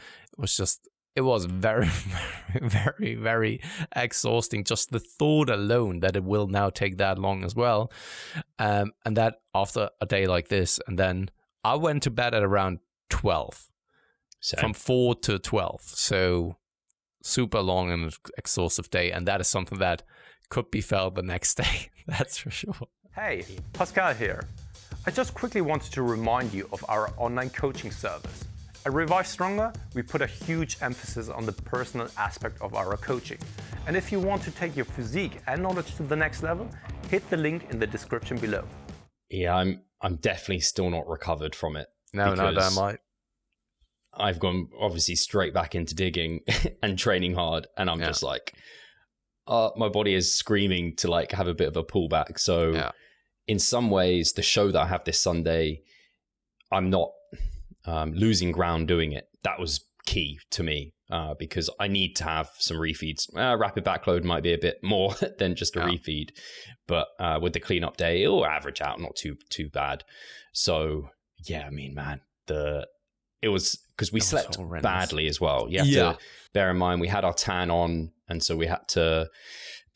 B: It was very, very, very, very exhausting. Just the thought alone that it will now take that long as well. And that after a day like this, and then I went to bed at around 12. Same. From 4 to 12. So super long and exhaustive day. And that is something that could be felt the next day. That's for sure.
C: Hey, Pascal here. I just quickly wanted to remind you of our online coaching service. At Revive Stronger, we put a huge emphasis on the personal aspect of our coaching. And if you want to take your physique and knowledge to the next level, hit the link in the description below.
A: Yeah, I'm definitely still not recovered from it.
B: No, damn right.
A: I've gone obviously straight back into digging and training hard, and I'm just like, my body is screaming to like have a bit of a pullback. So in some ways, the show that I have this Sunday, I'm not losing ground doing it. That was key to me because I need to have some refeeds. Rapid backload might be a bit more than just a refeed, but with the cleanup day, it'll average out, not too bad. So yeah, I mean, man, it was because we slept badly as well. You have to bear in mind we had our tan on, and so we had to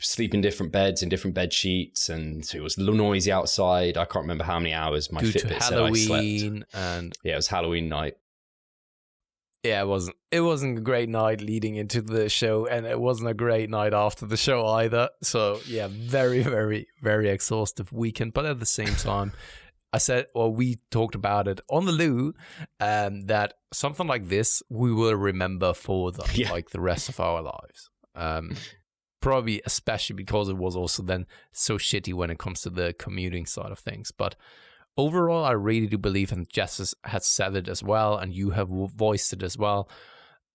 A: sleep in different beds, in different bed sheets, and it was noisy outside. I can't remember how many hours my Fitbit said I slept. And it was Halloween night.
B: Yeah, it wasn't a great night leading into the show, and it wasn't a great night after the show either. So yeah, very, very, very exhaustive weekend. But at the same time, we talked about it on the loo, that something like this we will remember for the rest of our lives. Probably especially because it was also then so shitty when it comes to the commuting side of things. But overall, I really do believe, and Jess has said it as well, and you have voiced it as well,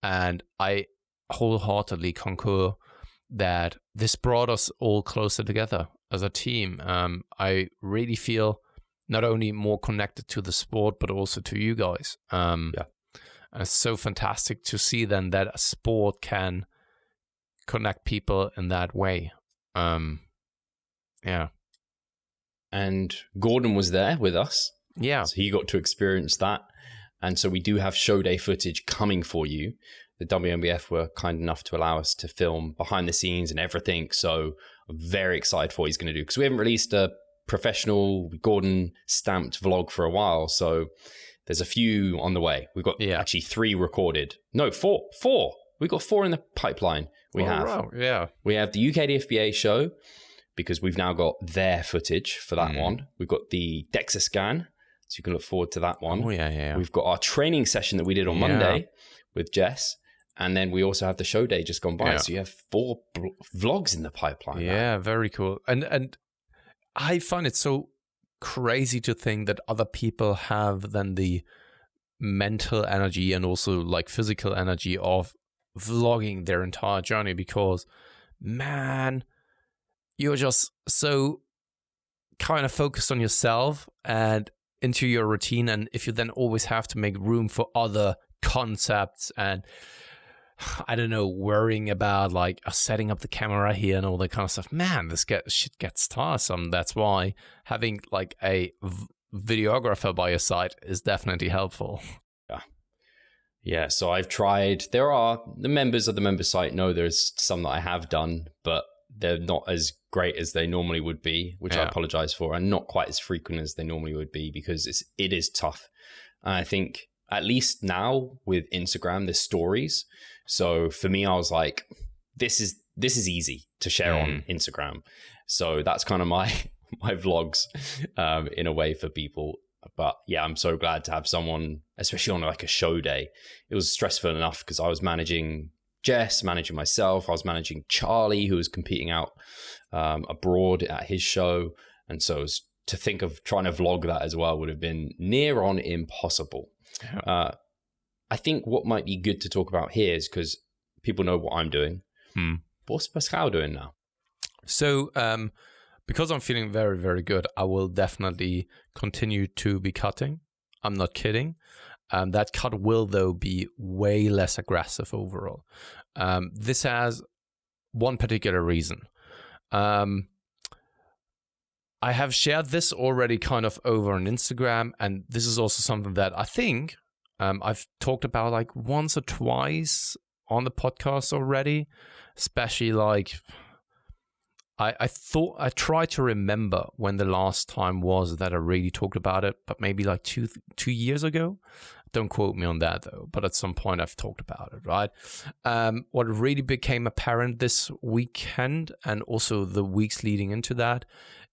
B: and I wholeheartedly concur that this brought us all closer together as a team. I really feel not only more connected to the sport, but also to you guys. And it's so fantastic to see then that a sport can connect people in that way. And
A: Gordon was there with us.
B: Yeah.
A: So he got to experience that. And so we do have show day footage coming for you. The WNBF were kind enough to allow us to film behind the scenes and everything. So I'm very excited for what he's going to do, because we haven't released a professional Gordon stamped vlog for a while. So there's a few on the way. We've got actually 3 recorded. No, 4. We've got 4 in the pipeline. We have the UK DFBA show, because we've now got their footage for that one. We've got the DEXA scan, so you can look forward to that one. We've got our training session that we did on Monday with Jess, and then we also have the show day just gone by. So you have 4 vlogs in the pipeline.
B: Yeah, very cool. And I find it so crazy to think that other people have then the mental energy and also like physical energy of vlogging their entire journey, because man, you're just so kind of focused on yourself and into your routine, and if you then always have to make room for other concepts and I don't know, worrying about like setting up the camera here and all that kind of stuff, man, shit gets tiresome. That's why having like a videographer by your side is definitely helpful.
A: Yeah, so I've tried. There are the members of the member site know there's some that I have done, but they're not as great as they normally would be, which I apologize for, and not quite as frequent as they normally would be because it is tough. And I think at least now with Instagram, there's stories. So for me, I was like, this is easy to share on Instagram. So that's kind of my vlogs in a way for people. But yeah, I'm so glad to have someone, especially on like a show day. It was stressful enough because I was managing Jess, managing myself. I was managing Charlie, who was competing out abroad at his show. And so to think of trying to vlog that as well would have been near on impossible. Yeah. I think what might be good to talk about here is because people know what I'm doing. What's Pascal doing now?
B: So, because I'm feeling very, very good, I will definitely continue to be cutting. I'm not kidding. That cut will, though, be way less aggressive overall. This has one particular reason. I have shared this already kind of over on Instagram, and this is also something that I think I've talked about like once or twice on the podcast already, especially like... I tried to remember when the last time was that I really talked about it, but maybe like two years ago. Don't quote me on that though, but at some point I've talked about it, right? What really became apparent this weekend and also the weeks leading into that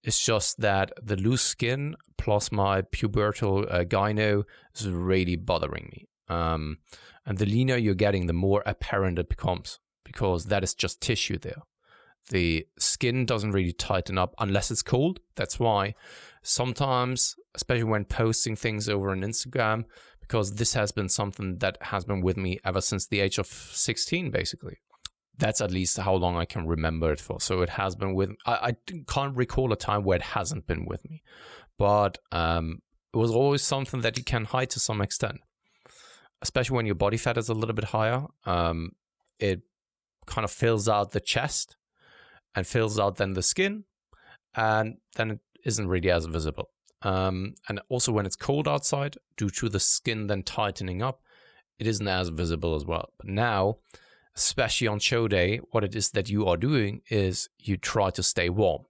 B: is just that the loose skin plus my pubertal gyno is really bothering me. And the leaner you're getting, the more apparent it becomes because that is just tissue there. The skin doesn't really tighten up unless it's cold. That's why sometimes, especially when posting things over on Instagram, because this has been something that has been with me ever since the age of 16, basically. That's at least how long I can remember it for. So it has been with... I can't recall a time where it hasn't been with me. But it was always something that you can hide to some extent. Especially when your body fat is a little bit higher. It kind of fills out the chest. And fills out then the skin, and then it isn't really as visible. And also when it's cold outside, due to the skin then tightening up, it isn't as visible as well. But now, especially on show day, what it is that you are doing is you try to stay warm.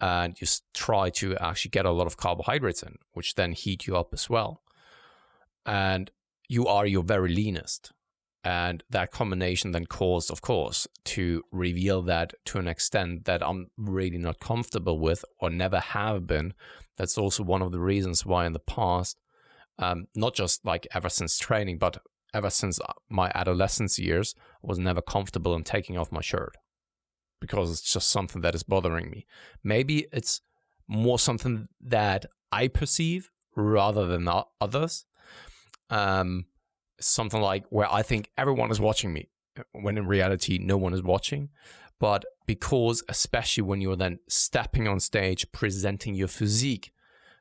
B: And you try to actually get a lot of carbohydrates in, which then heat you up as well. And you are your very leanest. And that combination then caused, of course, to reveal that to an extent that I'm really not comfortable with or never have been. That's also one of the reasons why in the past, not just like ever since training, but ever since my adolescence years, I was never comfortable in taking off my shirt because it's just something that is bothering me. Maybe it's more something that I perceive rather than others. Something like where I think everyone is watching me when in reality no one is watching, but because especially when you're then stepping on stage presenting your physique,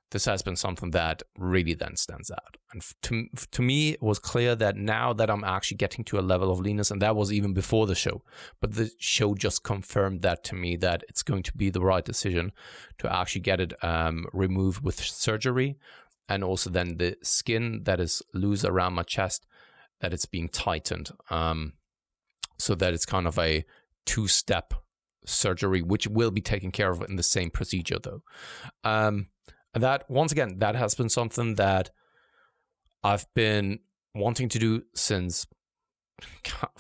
B: this has been something that really then stands out. And to me it was clear that now that I'm actually getting to a level of leanness, and that was even before the show, but the show just confirmed that to me, that it's going to be the right decision to actually get it removed with surgery. And also then the skin that is loose around my chest, that it's being tightened. So that it's kind of a two-step surgery, which will be taken care of in the same procedure though. And that, once again, that has been something that I've been wanting to do since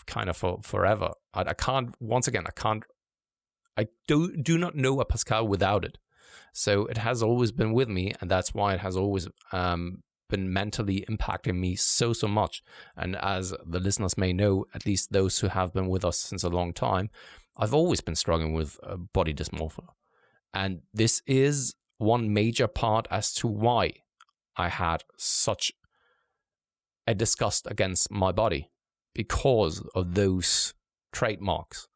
B: kind of forever. I do not know a Pascal without it. So it has always been with me, and that's why it has always been mentally impacting me so much. And as the listeners may know, at least those who have been with us since a long time, I've always been struggling with body dysmorphia. And this is one major part as to why I had such a disgust against my body, because of those trademarks.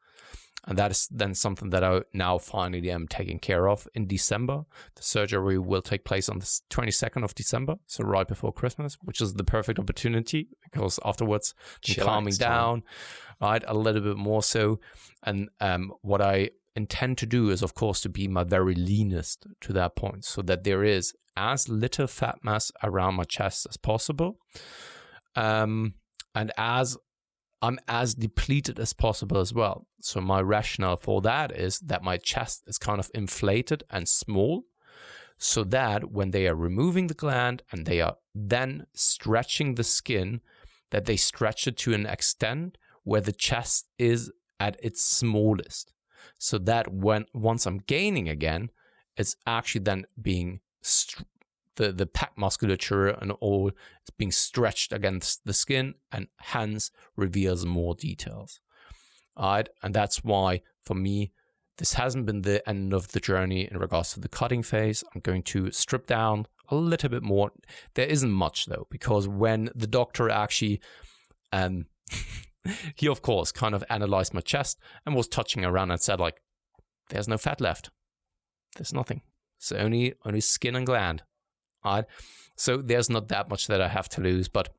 B: And that is then something that I now finally am taking care of in December. The surgery will take place on the 22nd of December, so right before Christmas, which is the perfect opportunity because afterwards I'm calming down, right, a little bit more so. And what I intend to do is, of course, to be my very leanest to that point, so that there is as little fat mass around my chest as possible. And I'm as depleted as possible as well. So my rationale for that is that my chest is kind of inflated and small, so that when they are removing the gland and they are then stretching the skin, that they stretch it to an extent where the chest is at its smallest. So that once I'm gaining again, it's actually then being the pec musculature and all is being stretched against the skin, and hence reveals more details. All right, and that's why for me this hasn't been the end of the journey in regards to the cutting phase. I'm going to strip down a little bit more. There isn't much though, because when the doctor actually he of course kind of analyzed my chest and was touching around and said like, there's no fat left, there's nothing, it's only skin and gland. All right, so there's not that much that I have to lose, but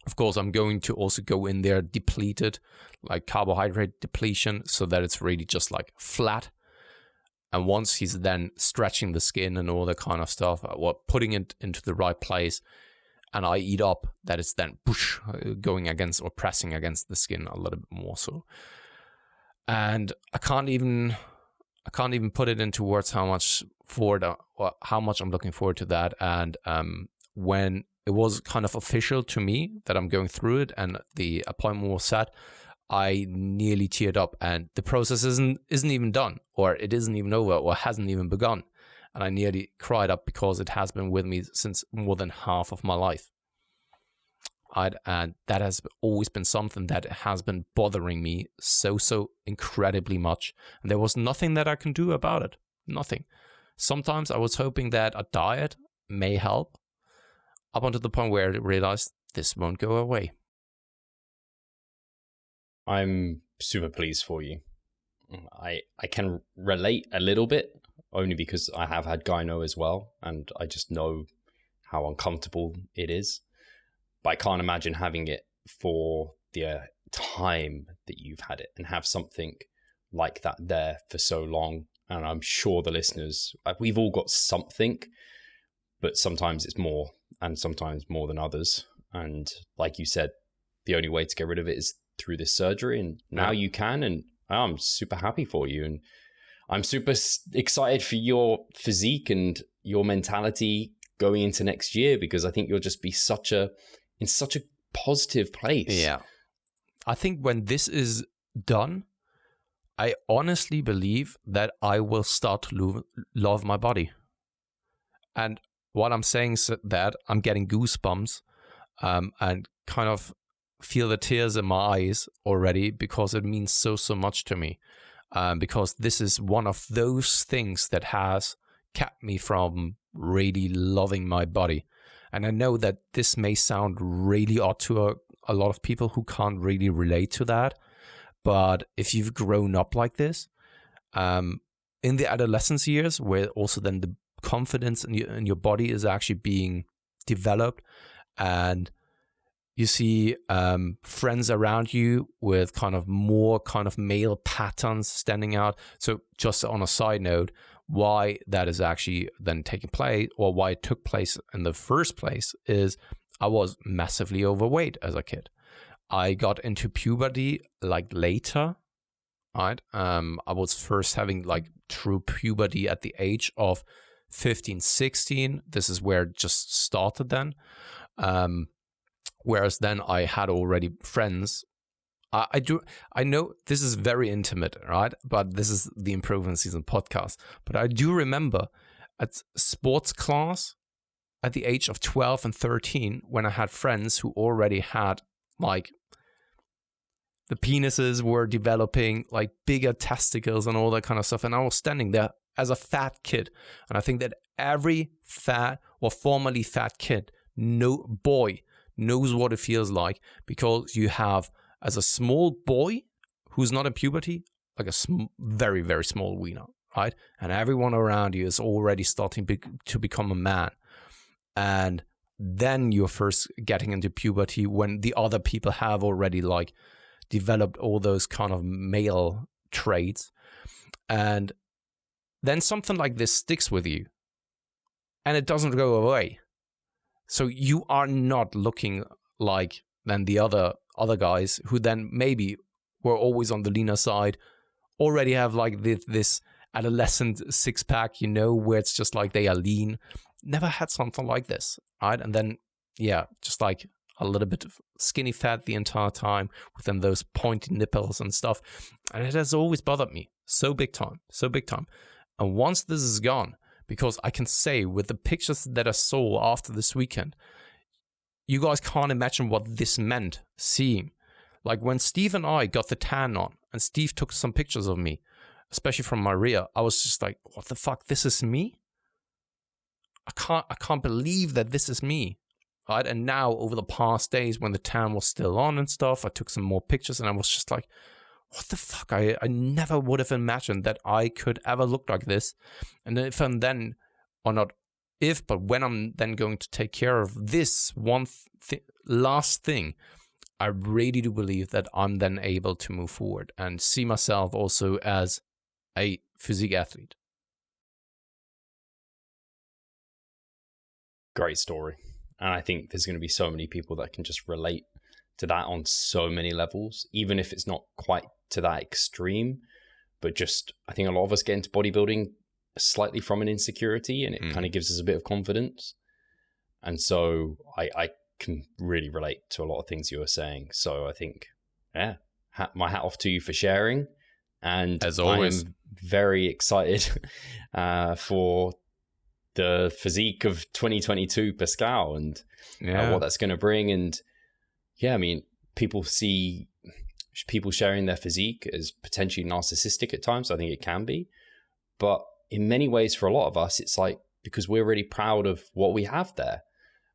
B: of course I'm going to also go in there depleted, like carbohydrate depletion, so that it's really just like flat. And once he's then stretching the skin and all that kind of stuff, putting it into the right place, and I eat up, that it's then push going against or pressing against the skin a little bit more so. And I can't even put it into words how much I'm looking forward to that. And when it was kind of official to me that I'm going through it and the appointment was set, I nearly teared up, and the process isn't even done, or it isn't even over, or hasn't even begun. And I nearly cried up because it has been with me since more than half of my life. And that has always been something that has been bothering me so incredibly much. And there was nothing that I can do about it. Nothing. Sometimes I was hoping that a diet may help, up until the point where I realized this won't go away.
A: I'm super pleased for you. I can relate a little bit, only because I have had gyno as well, and I just know how uncomfortable it is. But I can't imagine having it for the time that you've had it and have something like that there for so long. And I'm sure the listeners, we've all got something, but sometimes it's more, and sometimes more than others. And like you said, the only way to get rid of it is through this surgery, and now you can, and I'm super happy for you, and I'm super excited for your physique and your mentality going into next year, because I think you'll just be in such a positive place.
B: Yeah, I think when this is done, I honestly believe that I will start to love my body. And while I'm saying that, I'm getting goosebumps and kind of feel the tears in my eyes already, because it means so much to me. Because this is one of those things that has kept me from really loving my body. And I know that this may sound really odd to a lot of people who can't really relate to that. But if you've grown up like this, in the adolescence years, where also then the confidence in your body is actually being developed, and you see friends around you with kind of more kind of male patterns standing out. So just on a side note, why that is actually then taking place, or why it took place in the first place, is I was massively overweight as a kid. I got into puberty like later, right? I was first having like true puberty at the age of 15, 16. This is where it just started then. Whereas then I had already friends. I know this is very intimate, right? But this is the Improvement Season podcast. But I do remember at sports class at the age of 12 and 13, when I had friends who already had like the penises were developing, like bigger testicles and all that kind of stuff. And I was standing there as a fat kid. And I think that every fat or formerly fat kid, boy, knows what it feels like, because you have, as a small boy who's not in puberty, like a very, very small wiener, right? And everyone around you is already starting to become a man. And then you're first getting into puberty when the other people have already like developed all those kind of male traits. And then something like this sticks with you and it doesn't go away. So you are not looking like than the other guys who then maybe were always on the leaner side, already have like this adolescent six-pack, where it's just like they are lean. Never had something like this, right? And then, just like a little bit of skinny fat the entire time within those pointy nipples and stuff. And it has always bothered me so big time. And once this is gone, because I can say with the pictures that I saw after this weekend, you guys can't imagine what this meant seeing. Like when Steve and I got the tan on and Steve took some pictures of me, especially from my rear, I was just like, what the fuck? This is me? I can't believe that this is me. Right? And now over the past days when the tan was still on and stuff, I took some more pictures and I was just like, what the fuck? I never would have imagined that I could ever look like this. And if I'm then, or not if, but when I'm then going to take care of this one last thing, I really do believe that I'm then able to move forward and see myself also as a physique athlete.
A: Great story. And I think there's going to be so many people that can just relate to that on so many levels, even if it's not quite to that extreme. But just, I think a lot of us get into bodybuilding slightly from an insecurity, and it kind of gives us a bit of confidence. And so I can really relate to a lot of things you were saying. So I think, my hat off to you for sharing. And
B: as always,
A: I'm very excited for the physique of 2022 Pascal and what that's going to bring. And I mean, people see people sharing their physique as potentially narcissistic at times. I think it can be, but in many ways for a lot of us, it's like, because we're really proud of what we have there.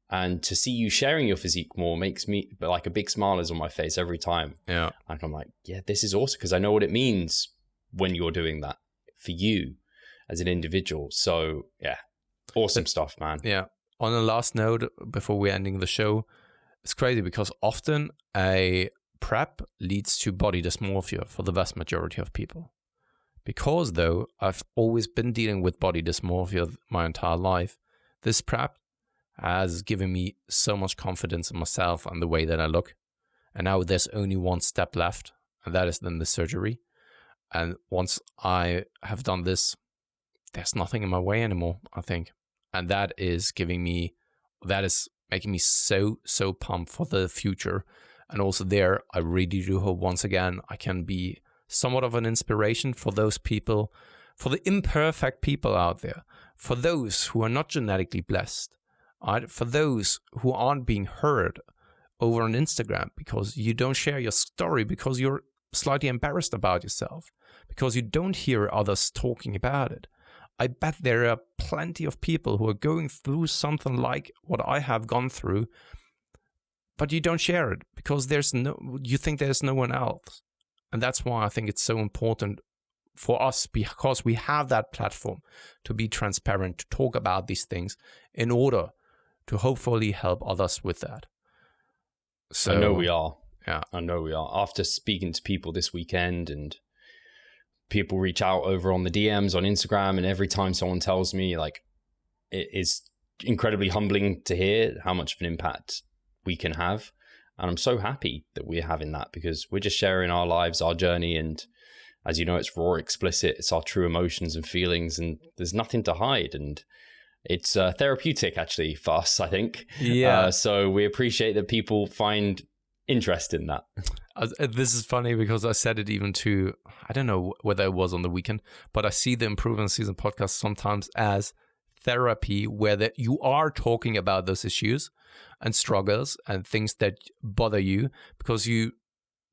A: And to see you sharing your physique more makes me, but like, a big smile is on my face every time.
B: Yeah.
A: And I'm like, this is awesome, because I know what it means when you're doing that for you as an individual. So awesome stuff, man.
B: Yeah. On the last note, before we're ending the show, it's crazy because often a prep leads to body dysmorphia for the vast majority of people. Because though I've always been dealing with body dysmorphia my entire life, this prep has given me so much confidence in myself and the way that I look. And now there's only one step left, and that is then the surgery. And once I have done this, there's nothing in my way anymore, I think. And that is making me so pumped for the future. And also there, I really do hope once again I can be somewhat of an inspiration for those people, for the imperfect people out there, for those who are not genetically blessed, right? For those who aren't being heard over on Instagram because you don't share your story, because you're slightly embarrassed about yourself, because you don't hear others talking about it. I bet there are plenty of people who are going through something like what I have gone through, but you don't share it because you think there's no one else. And that's why I think it's so important for us, because we have that platform to be transparent, to talk about these things in order to hopefully help others with that. So
A: I know we are.
B: Yeah.
A: I know we are. After speaking to people this weekend, and people reach out over on the DMs on Instagram, and every time someone tells me, like, it is incredibly humbling to hear how much of an impact we can have. And I'm so happy that we're having that, because we're just sharing our lives, our journey. And as you know, it's raw, explicit. It's our true emotions and feelings, and there's nothing to hide. And it's therapeutic, actually, for us, I think.
B: Yeah.
A: So we appreciate that people find interest in that.
B: This is funny because I said it even to, I don't know whether it was on the weekend, but I see the Improvement Season podcast sometimes as therapy, where you are talking about those issues and struggles and things that bother you, because you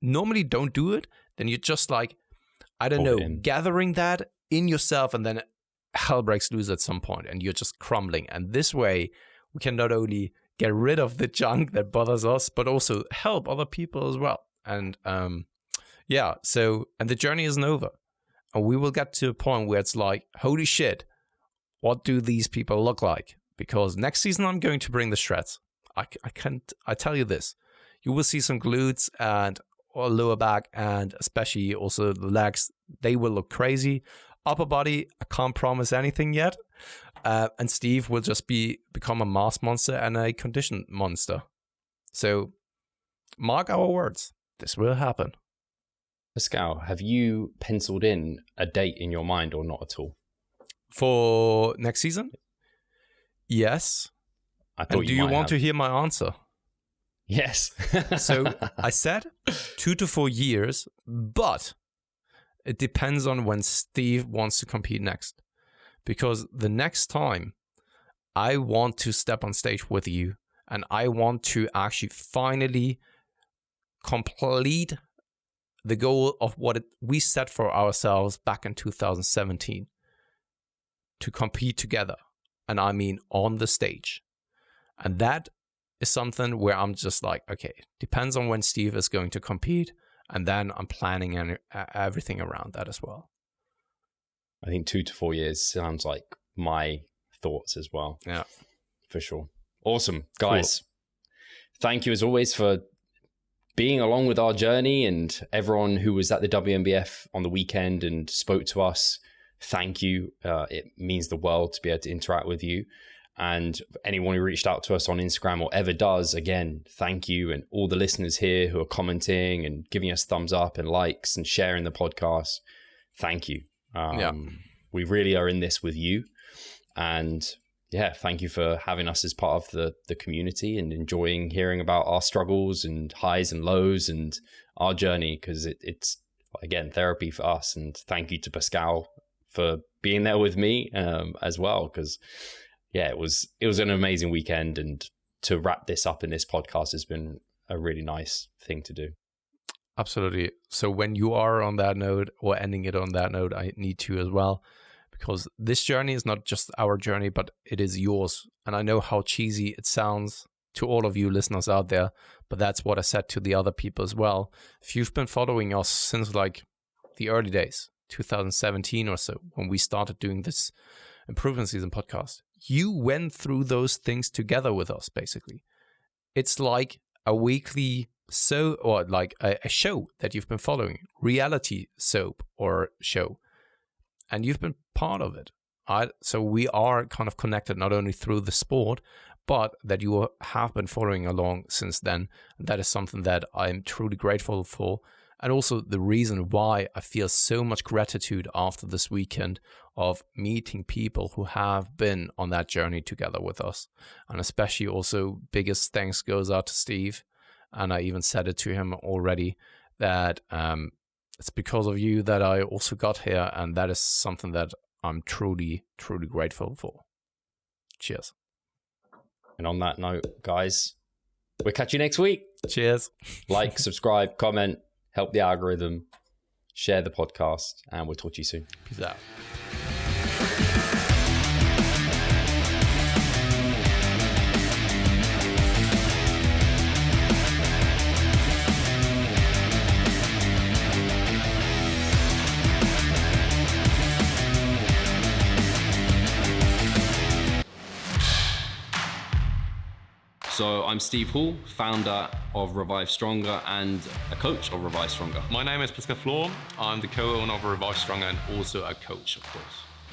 B: normally don't do it. Then you're just like, I don't know, gathering that in yourself, and then hell breaks loose at some point and you're just crumbling. And this way we can not only get rid of the junk that bothers us, but also help other people as well. And and the journey isn't over. And we will get to a point where it's like, holy shit, what do these people look like? Because next season I'm going to bring the shreds. I tell you this. You will see some glutes and lower back, and especially also the legs. They will look crazy. Upper body, I can't promise anything yet. And Steve will just become a mass monster and a conditioned monster. So Mark our words. This will happen.
A: Pascal, have you penciled in a date in your mind or not at all?
B: For next season? Yes.
A: I thought
B: do you want to hear my answer?
A: Yes.
B: So I said 2 to 4 years, but it depends on when Steve wants to compete next. Because the next time I want to step on stage with you and I want to actually finally complete the goal of what we set for ourselves back in 2017 to compete together. And I mean on the stage. And that is something where I'm just like, okay, depends on when Steve is going to compete. And then I'm planning everything around that as well.
A: I think 2 to 4 years sounds like my thoughts as well.
B: Yeah,
A: for sure. Awesome. Guys, cool. Thank you as always for being along with our journey, and everyone who was at the WNBF on the weekend and spoke to us. Thank you. It means the world to be able to interact with you. And anyone who reached out to us on Instagram or ever does, again, thank you. And all the listeners here who are commenting and giving us thumbs up and likes and sharing the podcast, thank you. We really are in this with you. And yeah, thank you for having us as part of the community and enjoying hearing about our struggles and highs and lows and our journey, because it's, again, therapy for us. And thank you to Pascal for being there with me as well, because yeah, it was an amazing weekend, and to wrap this up in this podcast has been a really nice thing to do.
B: Absolutely. So when you are on that note or ending it on that note, I need to as well, because this journey is not just our journey, but it is yours. And I know how cheesy it sounds to all of you listeners out there, but that's what I said to the other people as well. If you've been following us since like the early days, 2017 or so, when we started doing this Improvement Season podcast, you went through those things together with us, basically. It's like a weekly or like a show that you've been following, reality soap or show, and you've been part of it. So we are kind of connected not only through the sport, but that you have been following along since then. And that is something that I'm truly grateful for. And also the reason why I feel so much gratitude after this weekend of meeting people who have been on that journey together with us. And especially also biggest thanks goes out to Steve. And I even said it to him already that it's because of you that I also got here. And that is something that I'm truly, truly grateful for. Cheers.
A: And on that note, guys, we'll catch you next week.
B: Cheers.
A: Like, subscribe, comment. Help the algorithm, share the podcast, and we'll talk to you soon.
B: Peace out.
A: So I'm Steve Hall, founder of Revive Stronger and a coach of Revive Stronger.
B: My name is Pascal. I'm the co-owner of Revive Stronger and also a coach, of course.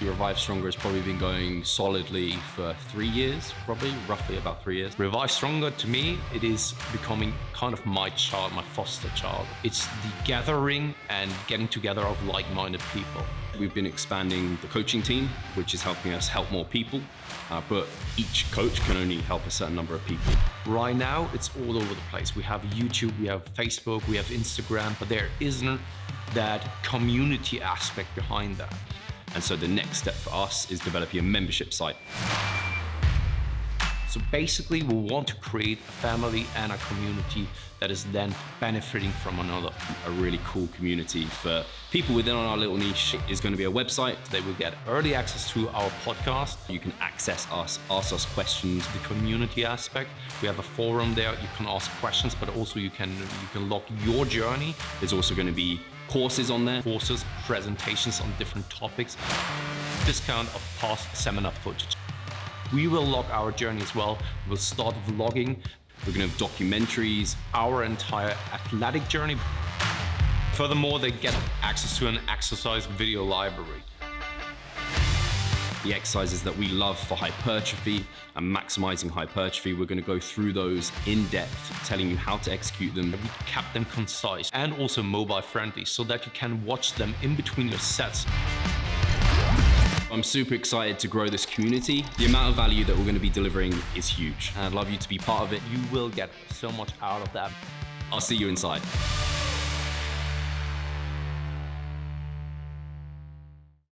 A: Revive Stronger has probably been going solidly for 3 years, roughly about 3 years.
B: Revive Stronger, to me, it is becoming kind of my child, my foster child. It's the gathering and getting together of like-minded people.
A: We've been expanding the coaching team, which is helping us help more people. But each coach can only help a certain number of people.
B: Right now, it's all over the place. We have YouTube, we have Facebook, we have Instagram, but there isn't that community aspect behind that.
A: And so the next step for us is developing a membership site.
B: So basically, we want to create a family and a community that is then benefiting from another.
A: A really cool community for people within our little niche is going to be a website.
B: They will get early access to our podcast.
A: You can access us, ask us questions.
B: The community aspect, we have a forum there. You can ask questions, but also you can log your journey.
A: There's also going to be courses on there.
B: Courses, presentations on different topics. Discount of past seminar footage. We will log our journey as well. We'll start vlogging.
A: We're going to have documentaries.
B: Our entire athletic journey. Furthermore, they get access to an exercise video library.
C: the exercises that we love for hypertrophy and maximizing hypertrophy. We're going to go through those in depth, telling you how to execute them.
B: We kept them concise and also mobile friendly so that you can watch them in between your sets.
C: I'm super excited to grow this community. The amount of value that we're going to be delivering is huge, and I'd love you to be part of it.
B: You will get so much out of that.
C: I'll see you inside.